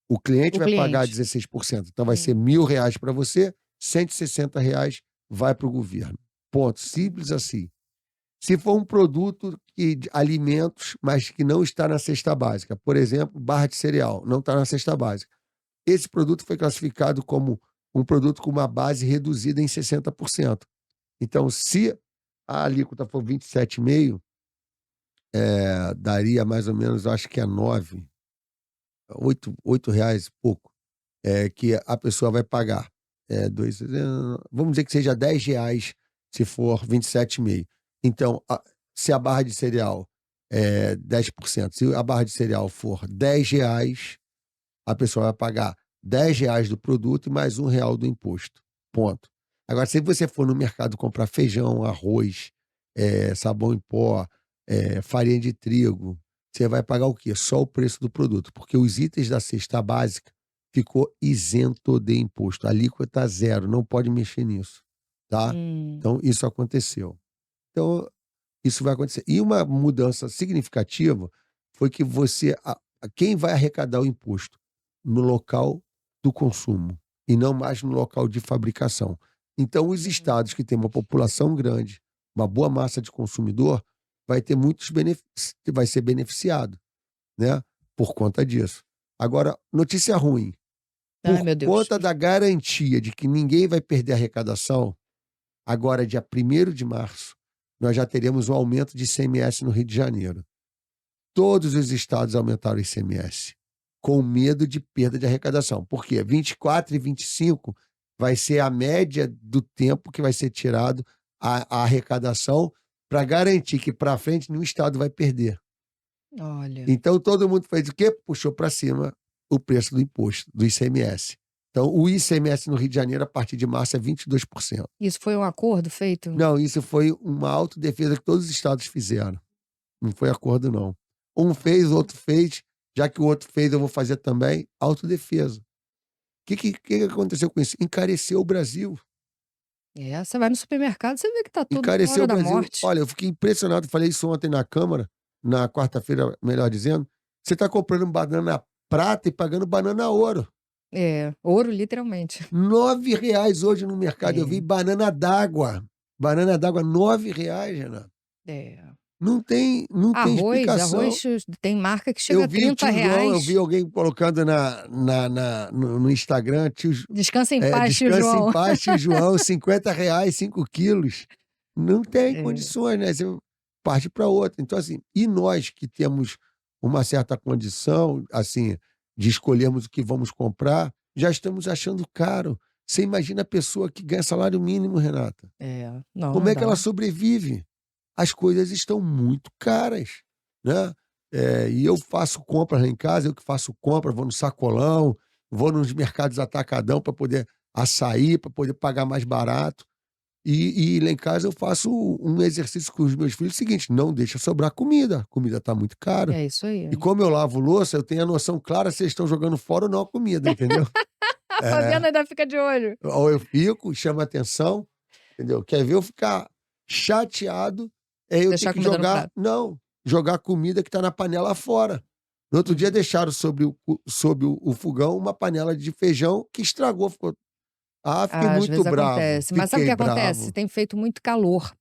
Speaker 2: O cliente
Speaker 1: O
Speaker 2: vai pagar
Speaker 1: cliente.
Speaker 2: 16%. Então, vai ser R$ 1.000 para você, R$ 160 vai para o governo. Ponto. Simples assim. Se for um produto de alimentos, mas que não está na cesta básica, por exemplo, barra de cereal, não está na cesta básica. Esse produto foi classificado como um produto com uma base reduzida em 60%. Então, se a alíquota for 27,5%, daria mais ou menos, acho que é 9, R$ 8 e pouco, que a pessoa vai pagar. Vamos dizer que seja R$ 10 se for 27,5%. Então, se a barra de cereal é 10%, se a barra de cereal for R$ 10, a pessoa vai pagar R$ 10 do produto e mais R$ 1 do imposto. Ponto. Agora, se você for no mercado comprar feijão, arroz, sabão em pó, farinha de trigo, você vai pagar o quê? Só o preço do produto, porque os itens da cesta básica ficou isento de imposto. A alíquota 0, não pode mexer nisso, tá? Então, isso aconteceu. Então, isso vai acontecer. E uma mudança significativa foi que quem vai arrecadar o imposto? No local do consumo e não mais no local de fabricação. Então, os estados que têm uma população grande, uma boa massa de consumidor, vai ter muitos benefícios, vai ser beneficiado, né? Por conta disso. Agora, notícia ruim.
Speaker 1: Ai,
Speaker 2: Por
Speaker 1: meu Deus.
Speaker 2: conta da garantia de que ninguém vai perder a arrecadação, agora, dia 1º de março, nós já teremos um aumento de ICMS no Rio de Janeiro. Todos os estados aumentaram o ICMS, com medo de perda de arrecadação. Por quê? 24 e 25 vai ser a média do tempo que vai ser tirado a arrecadação para garantir que para frente nenhum estado vai perder.
Speaker 1: Olha.
Speaker 2: Então todo mundo fez o quê? Puxou para cima o preço do imposto, do ICMS. Então, o ICMS no Rio de Janeiro, a partir de março, é 22%.
Speaker 1: Isso foi um acordo feito?
Speaker 2: Não, isso foi uma autodefesa que todos os estados fizeram. Não foi acordo, não. Um fez, o outro fez. Já que o outro fez, eu vou fazer também. Autodefesa. O que aconteceu com isso? Encareceu o Brasil.
Speaker 1: Você vai no supermercado, você vê que tá tudo
Speaker 2: Encareceu
Speaker 1: fora
Speaker 2: o
Speaker 1: da
Speaker 2: Brasil.
Speaker 1: morte.
Speaker 2: Olha, eu fiquei impressionado. Falei isso ontem na Câmara, na quarta-feira, melhor dizendo. Você está comprando banana prata e pagando banana ouro.
Speaker 1: Ouro, literalmente.
Speaker 2: R$ 9 hoje no mercado. Eu vi banana d'água. Banana d'água, R$ 9, Renato. Não tem explicação.
Speaker 1: Arroz tem marca que chega
Speaker 2: Eu
Speaker 1: a
Speaker 2: vi o tio João, eu vi
Speaker 1: R$30.
Speaker 2: alguém colocando no Instagram,
Speaker 1: Descansa em paz, tio
Speaker 2: descansa em
Speaker 1: João.
Speaker 2: paz, tio João, R$ 50, 5 quilos. Não tem condições, né? Você parte para outra. Então, assim, e nós que temos uma certa condição, assim, de escolhermos o que vamos comprar, já estamos achando caro. Você imagina a pessoa que ganha salário mínimo, Renata.
Speaker 1: Não,
Speaker 2: Como
Speaker 1: não
Speaker 2: é que ela
Speaker 1: dá.
Speaker 2: sobrevive? As coisas estão muito caras, né? E eu faço compras lá em casa, eu que faço compra, vou no sacolão, vou nos mercados atacadão para poder açaí, para poder pagar mais barato. E lá em casa eu faço um exercício com os meus filhos, seguinte, não deixa sobrar comida, a comida está muito cara.
Speaker 1: É isso aí.
Speaker 2: E como eu lavo louça, eu tenho a noção clara se eles estão jogando fora ou não a comida, entendeu?
Speaker 1: A Fabiana ainda fica de olho.
Speaker 2: Ou eu fico, chamo a atenção, entendeu? Quer ver eu ficar chateado, eu
Speaker 1: Deixar
Speaker 2: tenho que
Speaker 1: a comida no prato.
Speaker 2: jogar comida que está na panela fora. No outro dia deixaram sobre o fogão uma panela de feijão que estragou, fiquei
Speaker 1: Às
Speaker 2: muito
Speaker 1: vezes
Speaker 2: bravo,
Speaker 1: acontece. Mas sabe o que
Speaker 2: fiquei
Speaker 1: acontece?
Speaker 2: bravo.
Speaker 1: Tem feito muito calor.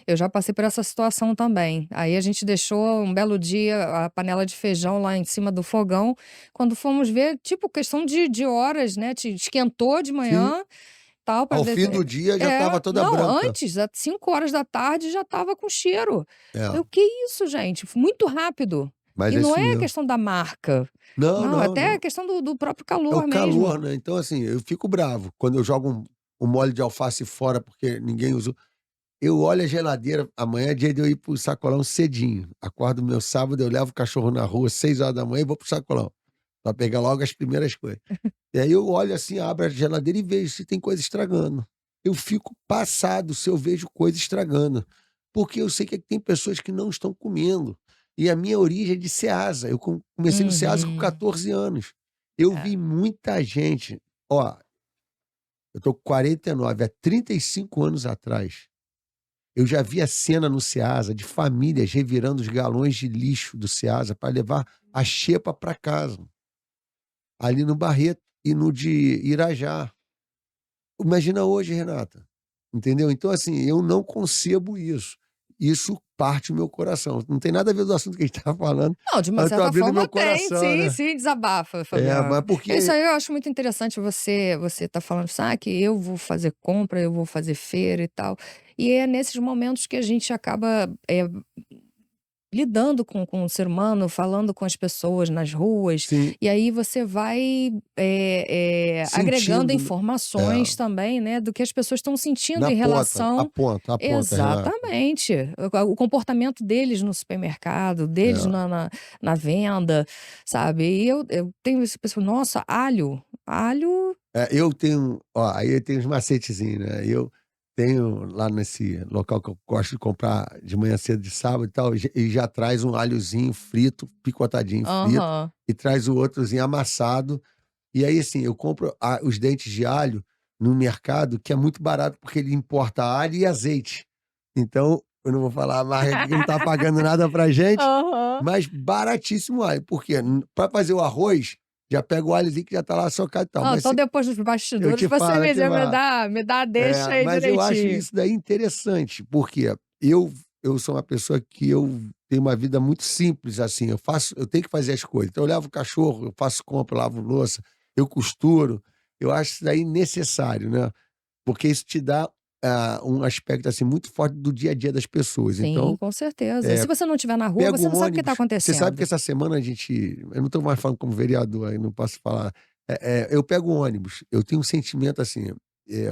Speaker 1: Eu já passei por essa situação também. Aí a gente deixou um belo dia a panela de feijão lá em cima do fogão. Quando fomos ver, tipo, questão de horas, né? Esquentou de
Speaker 2: Sim,
Speaker 1: manhã, tal, para
Speaker 2: ao fim do dia já estava toda
Speaker 1: não,
Speaker 2: branca.
Speaker 1: antes, às 5 horas da tarde já estava com cheiro.
Speaker 2: É,
Speaker 1: Eu, que isso, gente? Muito rápido.
Speaker 2: mas
Speaker 1: E
Speaker 2: é
Speaker 1: não
Speaker 2: isso
Speaker 1: é a
Speaker 2: mesmo.
Speaker 1: questão da marca.
Speaker 2: Não,
Speaker 1: Não,
Speaker 2: não,
Speaker 1: até a
Speaker 2: não.
Speaker 1: questão do próprio
Speaker 2: É o
Speaker 1: calor
Speaker 2: calor,
Speaker 1: mesmo.
Speaker 2: né? Então, assim, eu fico bravo quando eu jogo um molho de alface fora porque ninguém usou. Eu olho a geladeira, amanhã é dia de eu ir pro sacolão cedinho. Acordo meu sábado, eu levo o cachorro na rua, 6 horas da manhã e vou pro sacolão. Pra pegar logo as primeiras coisas. E aí eu olho assim, abro a geladeira e vejo se tem coisa estragando. Eu fico passado se eu vejo coisa estragando. Porque eu sei que tem pessoas que não estão comendo. E a minha origem é de Ceasa. Eu comecei no Ceasa com
Speaker 1: Uhum.
Speaker 2: 14 anos. Eu vi muita gente. Ó, eu tô com 49, há 35 anos atrás. Eu já vi a cena no Ceasa de famílias revirando os galões de lixo do Ceasa para levar a xepa para casa. Ali no Barreto e no de Irajá. Imagina hoje, Renata. Entendeu? Então, assim, eu não concebo isso. Isso parte o meu coração. Não tem nada a ver do assunto que a gente está falando.
Speaker 1: Não, de uma
Speaker 2: Mas eu tô
Speaker 1: certa
Speaker 2: abrindo
Speaker 1: forma
Speaker 2: meu
Speaker 1: tem,
Speaker 2: coração,
Speaker 1: sim,
Speaker 2: né?
Speaker 1: sim, desabafa,
Speaker 2: Mas
Speaker 1: Fabiano.
Speaker 2: porque.
Speaker 1: Isso aí eu acho muito interessante você tá falando, sabe, que eu vou fazer compra, eu vou fazer feira e tal. E é nesses momentos que a gente acaba lidando com o ser humano, falando com as pessoas nas ruas,
Speaker 2: Sim,
Speaker 1: e aí você vai agregando
Speaker 2: sentindo.
Speaker 1: informações também, né, do que as pessoas estão sentindo
Speaker 2: Na
Speaker 1: em
Speaker 2: ponta,
Speaker 1: relação.
Speaker 2: a ponta, Renata.
Speaker 1: Exatamente. O comportamento deles no supermercado, deles
Speaker 2: É.
Speaker 1: na venda, sabe? E eu tenho esse pessoal, nossa, alho.
Speaker 2: Eu tenho, ó, aí tem uns macetezinhos, né? Eu tenho lá nesse local que eu gosto de comprar de manhã cedo de sábado e tal, e já traz um alhozinho frito, picotadinho frito,
Speaker 1: Aham.
Speaker 2: e traz o outrozinho amassado. E aí, assim, eu compro os dentes de alho no mercado, que é muito barato, porque ele importa alho e azeite. Então, eu não vou falar a marca aqui que não tá pagando nada pra gente,
Speaker 1: Aham.
Speaker 2: mas baratíssimo o alho. Por quê? Pra fazer o arroz, já pega o alhozinho que já tá lá socado e tal.
Speaker 1: Ah,
Speaker 2: Mas
Speaker 1: então depois dos
Speaker 2: eu
Speaker 1: bastidores
Speaker 2: te
Speaker 1: você
Speaker 2: falo, eu te falo.
Speaker 1: me dá a deixa aí
Speaker 2: Mas eu acho
Speaker 1: direitinho.
Speaker 2: isso daí interessante, porque eu sou uma pessoa que eu tenho uma vida muito simples, assim, eu tenho que fazer as coisas. Então eu levo o cachorro, eu faço compra, eu lavo louça, eu costuro. Eu acho isso daí necessário, né? Porque isso te dá um aspecto assim muito forte do dia a dia das pessoas.
Speaker 1: Sim,
Speaker 2: Então,
Speaker 1: com certeza. Se
Speaker 2: é,
Speaker 1: você não estiver na rua,
Speaker 2: pego
Speaker 1: você
Speaker 2: o
Speaker 1: não sabe o que está
Speaker 2: ônibus. Você sabe que
Speaker 1: acontecendo.
Speaker 2: essa semana eu não estou mais falando como vereador, aí não posso falar. Eu pego o ônibus, eu tenho um sentimento assim.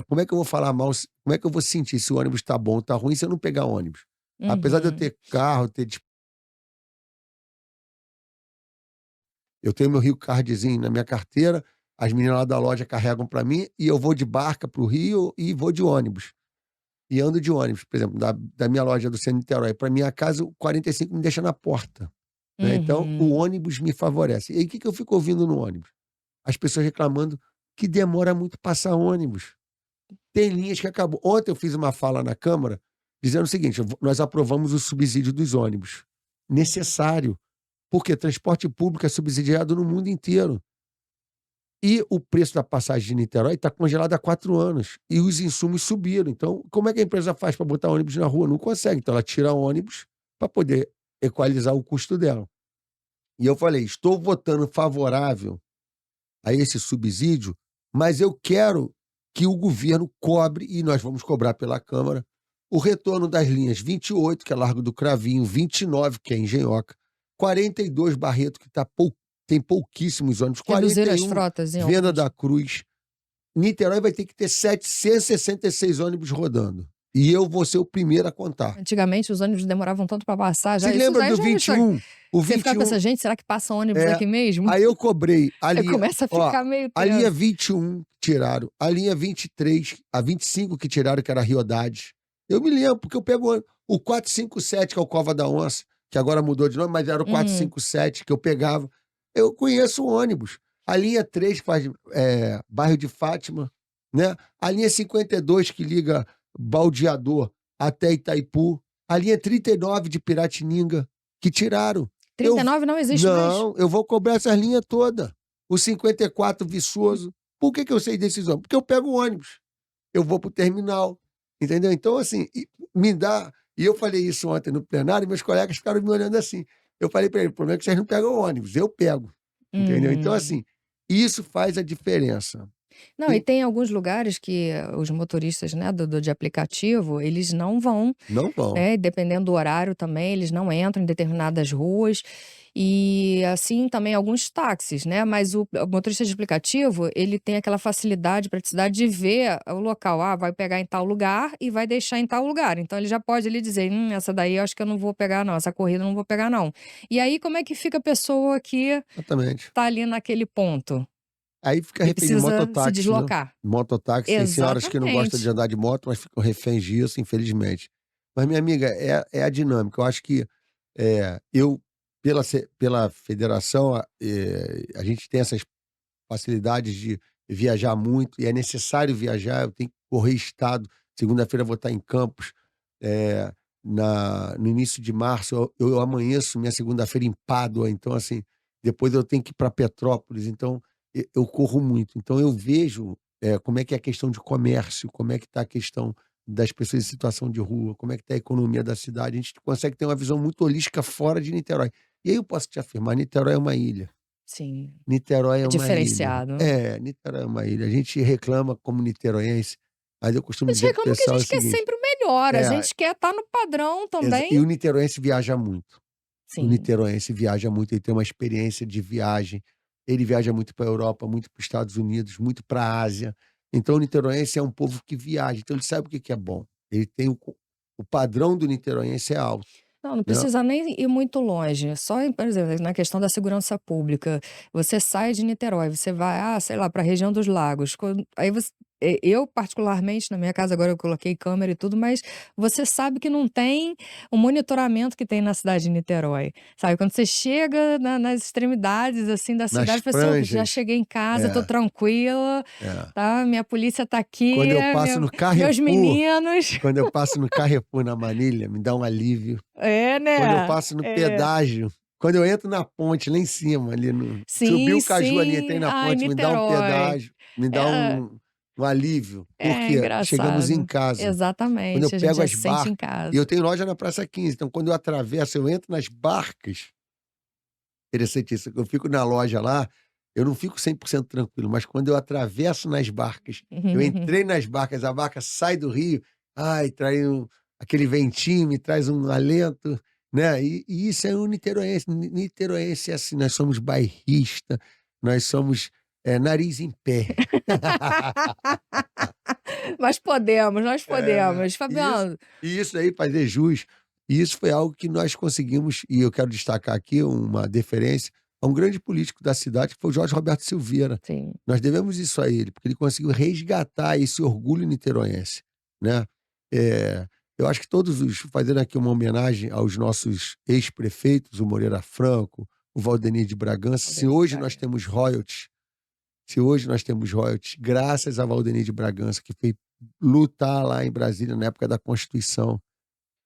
Speaker 2: Como é que eu vou falar mal? Como é que eu vou sentir se o ônibus tá bom ou tá ruim se eu não pegar ônibus? Apesar de eu
Speaker 1: Uhum.
Speaker 2: ter carro, eu tenho meu Rio Cardzinho na minha carteira, as meninas lá da loja carregam para mim e eu vou de barca para o Rio e vou de ônibus. E ando de ônibus, por exemplo, da minha loja do centro de Niterói para minha casa, o 45 me deixa na porta, né? Então, o
Speaker 1: Uhum.
Speaker 2: ônibus me favorece. E aí, o que que eu fico ouvindo no ônibus? As pessoas reclamando que demora muito passar ônibus. Tem linhas que acabou. Ontem eu fiz uma fala na Câmara dizendo o seguinte: nós aprovamos o subsídio dos ônibus. Necessário. Porque transporte público é subsidiado no mundo inteiro. E o preço da passagem de Niterói está congelado há 4 anos. E os insumos subiram. Então, como é que a empresa faz para botar ônibus na rua? Não consegue. Então, ela tira ônibus para poder equalizar o custo dela. E eu falei: estou votando favorável a esse subsídio, mas eu quero que o governo cobre, e nós vamos cobrar pela Câmara, o retorno das linhas 28, que é Largo do Cravinho, 29, que é Engenhoca, 42, Barreto, que tem pouquíssimos ônibus,
Speaker 1: Reduzir as
Speaker 2: 41,
Speaker 1: frotas em
Speaker 2: Venda
Speaker 1: ônibus.
Speaker 2: da Cruz. Niterói vai ter que ter 766 ônibus rodando. E eu vou ser o primeiro a contar.
Speaker 1: Antigamente os ônibus demoravam tanto para passar, já
Speaker 2: Se
Speaker 1: isso
Speaker 2: lembra
Speaker 1: já
Speaker 2: do
Speaker 1: já
Speaker 2: 21? O
Speaker 1: você ficava
Speaker 2: 21
Speaker 1: pensando: "Gente, será que passa ônibus
Speaker 2: é,
Speaker 1: aqui mesmo?"
Speaker 2: aí eu cobrei a
Speaker 1: Aí
Speaker 2: linha,
Speaker 1: começa a
Speaker 2: ó,
Speaker 1: ficar meio
Speaker 2: a linha
Speaker 1: tenso.
Speaker 2: 21 tiraram, a linha 23, a 25 que tiraram, que era a Rio Haddad. Eu me lembro, porque eu pego o 457, que é o Cova da Onça, que agora mudou de nome, mas era o
Speaker 1: Uhum.
Speaker 2: 457 que eu pegava. Eu conheço o ônibus. A linha 3, que faz bairro de Fátima, né? A linha 52, que liga Baldeador até Itaipu. A linha 39 de Piratininga, que tiraram.
Speaker 1: 39 não existe mais?
Speaker 2: Não, eu vou cobrar essas linhas todas. O 54 Viçoso. Por que que eu sei desses ônibus? Porque eu pego o ônibus. Eu vou pro terminal, entendeu? Então, assim, me dá. E eu falei isso ontem no plenário, e meus colegas ficaram me olhando assim. Eu falei para ele: o problema é que vocês não pegam ônibus, eu pego, entendeu? Então,
Speaker 1: Uhum.
Speaker 2: assim, isso faz a diferença.
Speaker 1: Não, e tem alguns lugares que os motoristas, né, de aplicativo, eles não vão,
Speaker 2: Não vão.
Speaker 1: né, dependendo do horário também, eles não entram em determinadas ruas. E assim também alguns táxis, né, mas o motorista de aplicativo, ele tem aquela facilidade, praticidade de ver o local. Ah, vai pegar em tal lugar e vai deixar em tal lugar. Então ele já pode ali dizer: essa daí eu acho que eu não vou pegar não, essa corrida eu não vou pegar não". E aí como é que fica a pessoa que
Speaker 2: Exatamente.
Speaker 1: tá ali naquele ponto
Speaker 2: Aí fica
Speaker 1: e
Speaker 2: refém de
Speaker 1: precisa se
Speaker 2: mototáxi, né?
Speaker 1: deslocar?
Speaker 2: Mototáxi, tem senhoras que não gostam de
Speaker 1: Exatamente.
Speaker 2: andar de moto, mas ficam reféns disso, infelizmente. Mas, minha amiga, é a dinâmica. Eu acho que eu, pela federação, a gente tem essas facilidades de viajar muito, e é necessário viajar, eu tenho que correr estado. Segunda-feira eu vou estar em Campos, eh, no início de março, eu amanheço minha segunda-feira em Pádua, então, assim, depois eu tenho que ir para Petrópolis, então eu corro muito. Então eu vejo, como é que é a questão de comércio, como é que está a questão das pessoas em situação de rua, como é que está a economia da cidade. A gente consegue ter uma visão muito holística fora de Niterói. E aí eu posso te afirmar, Niterói é uma ilha.
Speaker 1: Sim,
Speaker 2: Niterói
Speaker 1: é
Speaker 2: é uma ilha.
Speaker 1: diferenciado.
Speaker 2: Niterói é uma ilha. A gente reclama como niteroense, mas eu costumo
Speaker 1: A gente
Speaker 2: dizer para o
Speaker 1: reclama que a
Speaker 2: pessoal o
Speaker 1: gente quer
Speaker 2: seguinte.
Speaker 1: sempre o melhor, a
Speaker 2: é,
Speaker 1: gente quer estar no padrão também.
Speaker 2: e o niteroense viaja muito. O
Speaker 1: Sim.
Speaker 2: niteroense viaja muito, ele tem uma experiência de viagem. Ele viaja muito para a Europa, muito para os Estados Unidos, muito para a Ásia. Então o niteroense é um povo que viaja, então ele sabe o que que é bom. Ele tem o padrão do niteroense é alto,
Speaker 1: Não, não
Speaker 2: né.
Speaker 1: precisa nem ir muito longe, só por exemplo, na questão da segurança pública, você sai de Niterói, você vai, sei lá, para a região dos lagos, aí eu particularmente, na minha casa agora eu coloquei câmera e tudo, mas você sabe que não tem o monitoramento que tem na cidade de Niterói, sabe, quando você chega nas extremidades, assim, da
Speaker 2: Nas
Speaker 1: cidade, você: "Opa, já
Speaker 2: franjas.
Speaker 1: cheguei em casa, tô
Speaker 2: É,
Speaker 1: tranquila,
Speaker 2: é.
Speaker 1: tá, minha polícia tá aqui,
Speaker 2: Quando eu passo no
Speaker 1: meus
Speaker 2: Carrefour
Speaker 1: meninos".
Speaker 2: Quando eu passo no Carrefour na Manilha, me dá um alívio.
Speaker 1: É,
Speaker 2: Quando eu
Speaker 1: né.
Speaker 2: passo no
Speaker 1: É.
Speaker 2: pedágio, quando eu entro na ponte lá em cima, ali no subi
Speaker 1: Sim,
Speaker 2: o Caju ali, entrei
Speaker 1: sim.
Speaker 2: na
Speaker 1: Ai,
Speaker 2: ponte, me dá um
Speaker 1: Niterói.
Speaker 2: pedágio, me dá
Speaker 1: É,
Speaker 2: um alívio,
Speaker 1: é
Speaker 2: porque chegamos em
Speaker 1: engraçado.
Speaker 2: casa. Quando eu
Speaker 1: Exatamente, a gente
Speaker 2: pego
Speaker 1: já
Speaker 2: as
Speaker 1: se sente em
Speaker 2: barcas e
Speaker 1: casa.
Speaker 2: eu tenho loja na Praça 15, então quando eu atravesso, eu entro nas barcas, interessante isso, eu fico na loja lá, eu não fico 100% tranquilo, mas quando eu atravesso nas barcas, eu entrei nas barcas, a barca sai do rio, ai, traz aquele ventinho, me traz um alento, né, e isso é um niteroense. Niteroense é assim, nós somos bairrista, nós somos, nariz em pé.
Speaker 1: Mas podemos, nós
Speaker 2: É,
Speaker 1: podemos.
Speaker 2: e isso
Speaker 1: Fabiano,
Speaker 2: e isso aí, fazer jus, e isso foi algo que nós conseguimos, e eu quero destacar aqui uma deferência, a um grande político da cidade, que foi o Jorge Roberto Silveira.
Speaker 1: Sim.
Speaker 2: Nós devemos isso a ele, porque ele conseguiu resgatar esse orgulho niteroense, né? Eu acho que fazendo aqui uma homenagem aos nossos ex-prefeitos, o Moreira Franco, o Valdemir de Bragança, se hoje nós temos royalties, graças a Valdemir de Bragança, que foi lutar lá em Brasília na época da Constituição.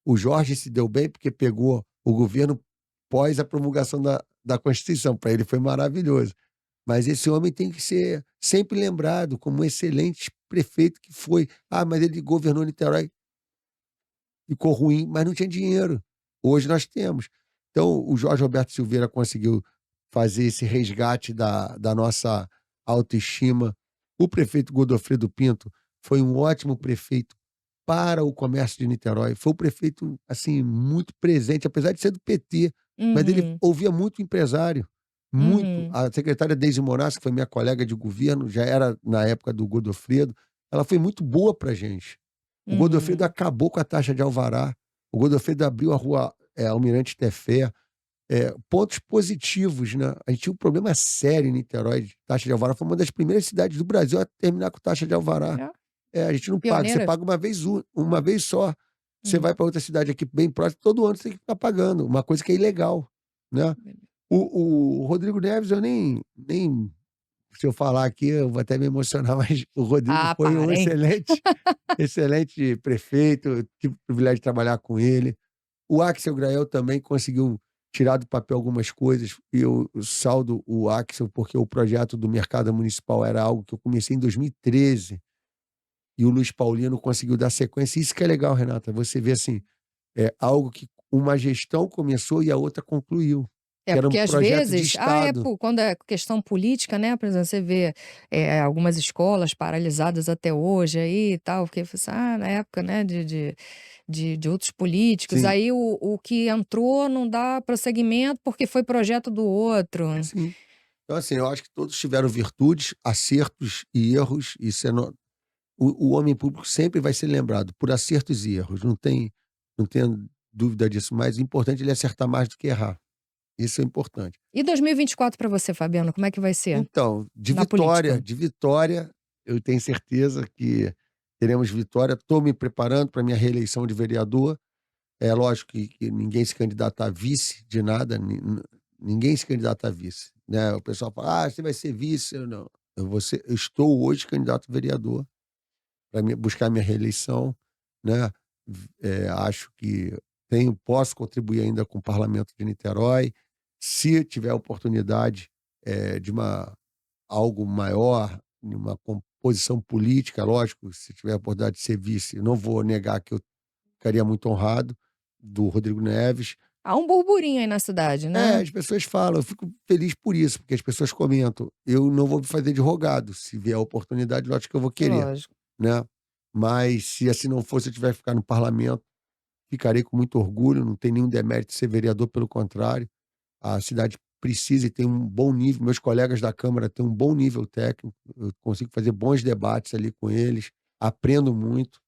Speaker 2: O Jorge se deu bem porque pegou o governo pós a promulgação da Constituição. Para ele foi maravilhoso. Mas esse homem tem que ser sempre lembrado como um excelente prefeito que foi. Mas ele governou Niterói, ficou ruim, mas não tinha dinheiro. Hoje nós temos. Então, o Jorge Roberto Silveira conseguiu fazer esse resgate da nossa autoestima. O prefeito Godofredo Pinto foi um ótimo prefeito para o comércio de Niterói. Foi um prefeito, assim, muito presente, apesar de ser do PT, mas ele ouvia muito o empresário, muito. A secretária Deise Monassi, que foi minha colega de governo, já era na época do Godofredo, ela foi muito boa pra gente. O Godofredo acabou com a taxa de alvará, o Godofredo abriu a rua Almirante Tefé, pontos positivos, né? A gente tinha um problema sério em Niterói de taxa de alvará, foi uma das primeiras cidades do Brasil a terminar com taxa de alvará. A gente não paga, você
Speaker 1: Pioneira.
Speaker 2: paga uma vez só. Você vai para outra cidade aqui bem próxima, todo ano você tem que ficar pagando, uma coisa que é ilegal, né? O Rodrigo Neves, eu nem se eu falar aqui, eu vou até me emocionar, mas o Rodrigo foi um
Speaker 1: para, hein?
Speaker 2: excelente prefeito, eu tive o privilégio de trabalhar com ele. O Axel Grael também conseguiu tirar do papel algumas coisas, e eu saldo o Axel porque o projeto do mercado municipal era algo que eu comecei em 2013, e o Luiz Paulino conseguiu dar sequência. Isso que é legal, Renata, você vê assim, algo que uma gestão começou e a outra concluiu. Que era um
Speaker 1: Porque às
Speaker 2: projeto de
Speaker 1: vezes,
Speaker 2: Estado.
Speaker 1: quando é questão política, né, por exemplo, você vê algumas escolas paralisadas até hoje aí e tal, porque na época, né, de outros políticos,
Speaker 2: Sim.
Speaker 1: aí o que entrou não dá prosseguimento porque foi projeto do outro.
Speaker 2: Sim. Então, assim, eu acho que todos tiveram virtudes, acertos e erros. Isso o homem público sempre vai ser lembrado por acertos e erros. Não tenho dúvida disso. Mas o importante é ele acertar mais do que errar. Isso é importante.
Speaker 1: E 2024 para você, Fabiano, como é que vai ser
Speaker 2: Então,
Speaker 1: na política?
Speaker 2: de vitória, eu tenho certeza que teremos vitória. Estou me preparando para minha reeleição de vereador. É lógico que ninguém se candidata a vice de nada, ninguém se candidata a vice, né? O pessoal fala, você vai ser vice. Eu não. Eu estou hoje candidato a vereador para buscar minha reeleição, né? Acho que posso contribuir ainda com o Parlamento de Niterói. Se tiver oportunidade de algo maior, de uma composição política, lógico, se tiver a oportunidade de ser vice, eu não vou negar que eu ficaria muito honrado, do Rodrigo Neves.
Speaker 1: Há um burburinho aí na cidade, né?
Speaker 2: As pessoas falam, eu fico feliz por isso, porque as pessoas comentam. Eu não vou me fazer de rogado. Se vier a oportunidade, lógico que eu vou querer,
Speaker 1: Lógico.
Speaker 2: né? Mas se assim não for, se eu tiver que ficar no parlamento, ficarei com muito orgulho, não tem nenhum demérito de ser vereador, pelo contrário. A cidade precisa e tem um bom nível, meus colegas da Câmara têm um bom nível técnico, eu consigo fazer bons debates ali com eles, aprendo muito,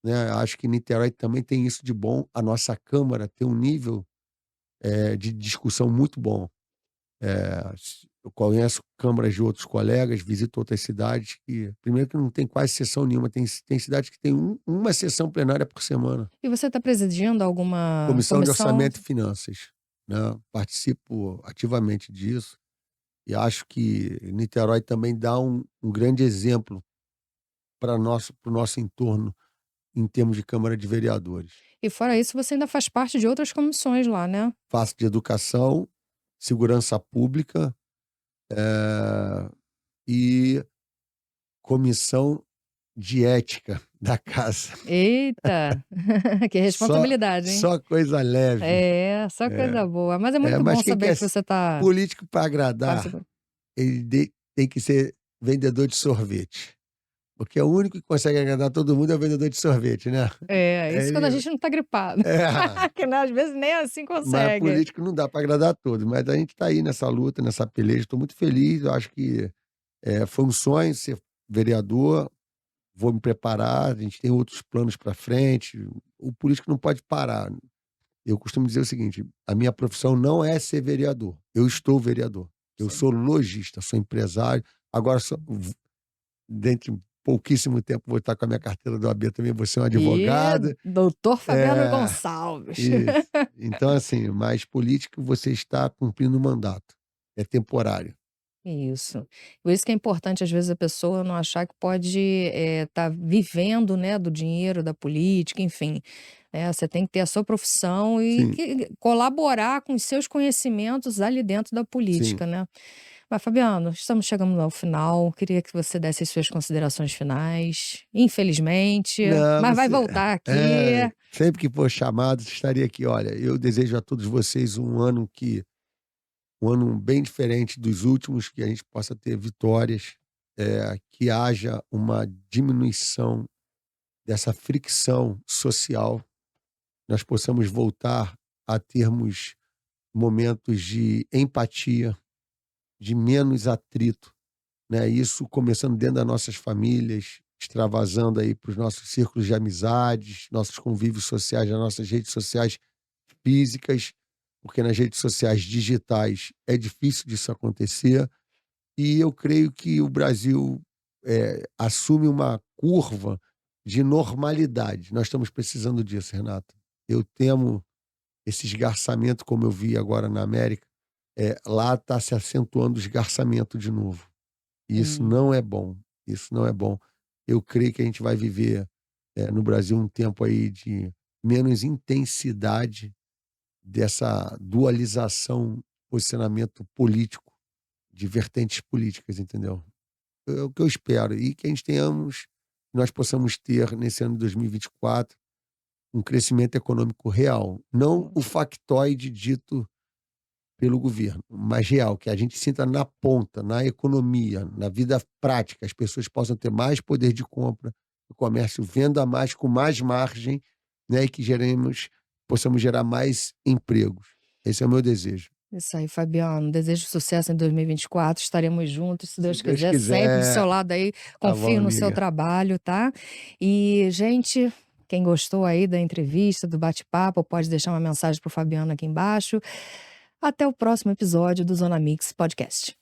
Speaker 2: né? Acho que Niterói também tem isso de bom, a nossa Câmara tem um nível de discussão muito bom. Eu conheço câmaras de outros colegas, visito outras cidades que, primeiro, que não tem quase sessão nenhuma, tem cidades que tem uma sessão plenária por semana.
Speaker 1: E você está presidindo alguma
Speaker 2: Comissão de
Speaker 1: comissão?
Speaker 2: Orçamento e Finanças, né? Participo ativamente disso e acho que Niterói também dá um grande exemplo para o nosso entorno em termos de Câmara de Vereadores.
Speaker 1: E fora isso, você ainda faz parte de outras comissões lá, né?
Speaker 2: Faço de Educação, Segurança Pública, e Comissão de Ética da casa.
Speaker 1: Eita, que responsabilidade, hein?
Speaker 2: Só coisa leve.
Speaker 1: Só coisa boa. Mas é muito
Speaker 2: Mas
Speaker 1: bom
Speaker 2: quem
Speaker 1: saber
Speaker 2: quer
Speaker 1: que você está
Speaker 2: político para agradar,
Speaker 1: participando.
Speaker 2: ele tem que ser vendedor de sorvete. Porque o único que consegue agradar todo mundo é o vendedor de sorvete, né?
Speaker 1: Isso quando a
Speaker 2: Ele
Speaker 1: gente não tá gripado.
Speaker 2: é,
Speaker 1: Que né, às vezes nem assim
Speaker 2: mas
Speaker 1: consegue.
Speaker 2: político não dá para agradar todos. Mas a gente está aí nessa luta, nessa peleja. Estou muito feliz. Eu acho que foi um sonho ser vereador. Vou me preparar. A gente tem outros planos para frente. O político não pode parar. Eu costumo dizer o seguinte: a minha profissão não é ser vereador. Eu estou vereador. Eu
Speaker 1: Sim.
Speaker 2: sou lojista, sou empresário. Agora, dentro de pouquíssimo tempo, vou estar com a minha carteira do AB também, vou ser um
Speaker 1: E
Speaker 2: advogado.
Speaker 1: doutor Fabiano
Speaker 2: É,
Speaker 1: Gonçalves.
Speaker 2: isso. Então, assim, mas político você está cumprindo o mandato. É temporário.
Speaker 1: Isso. Por isso que é importante, às vezes, a pessoa não achar que pode estar vivendo, né, do dinheiro, da política, enfim. Você tem que ter a sua profissão e
Speaker 2: Sim,
Speaker 1: colaborar com os seus conhecimentos ali dentro da
Speaker 2: sim.
Speaker 1: política, né? Mas, Fabiano, estamos chegando ao final. Queria que você desse as suas considerações finais. Infelizmente,
Speaker 2: Não,
Speaker 1: mas vai
Speaker 2: você
Speaker 1: voltar aqui.
Speaker 2: sempre que for chamado, estarei aqui. Olha, eu desejo a todos vocês um ano bem diferente dos últimos, que a gente possa ter vitórias, que haja uma diminuição dessa fricção social, nós possamos voltar a termos momentos de empatia, de menos atrito, né? Isso começando dentro das nossas famílias, extravasando aí para os nossos círculos de amizades, nossos convívios sociais, nas nossas redes sociais físicas, porque nas redes sociais digitais é difícil disso acontecer. E eu creio que o Brasil assume uma curva de normalidade. Nós estamos precisando disso, Renata. Eu temo esse esgarçamento, como eu vi agora na América, lá está se acentuando o esgarçamento de novo. E isso
Speaker 1: Hum,
Speaker 2: não é bom. Isso não é bom. Eu creio que a gente vai viver no Brasil um tempo aí de menos intensidade dessa dualização, posicionamento político, de vertentes políticas, entendeu? É o que eu espero. E que a gente tenhamos, nós possamos ter nesse ano de 2024 um crescimento econômico real. Não o factoide dito pelo governo, mas real, que a gente sinta na ponta, na economia, na vida prática, as pessoas possam ter mais poder de compra, o comércio venda mais, com mais margem, né, e que possamos gerar mais empregos. Esse é o meu desejo.
Speaker 1: isso aí, Fabiano. Desejo sucesso em 2024. Estaremos juntos, se
Speaker 2: Se
Speaker 1: Deus
Speaker 2: Deus
Speaker 1: quiser, sempre do seu
Speaker 2: quiser.
Speaker 1: lado aí.
Speaker 2: Tá bom,
Speaker 1: Confio no seu
Speaker 2: amiga.
Speaker 1: trabalho, tá? E, gente, quem gostou aí da entrevista, do bate-papo, pode deixar uma mensagem pro Fabiano aqui embaixo. Até o próximo episódio do Zona Mix Podcast.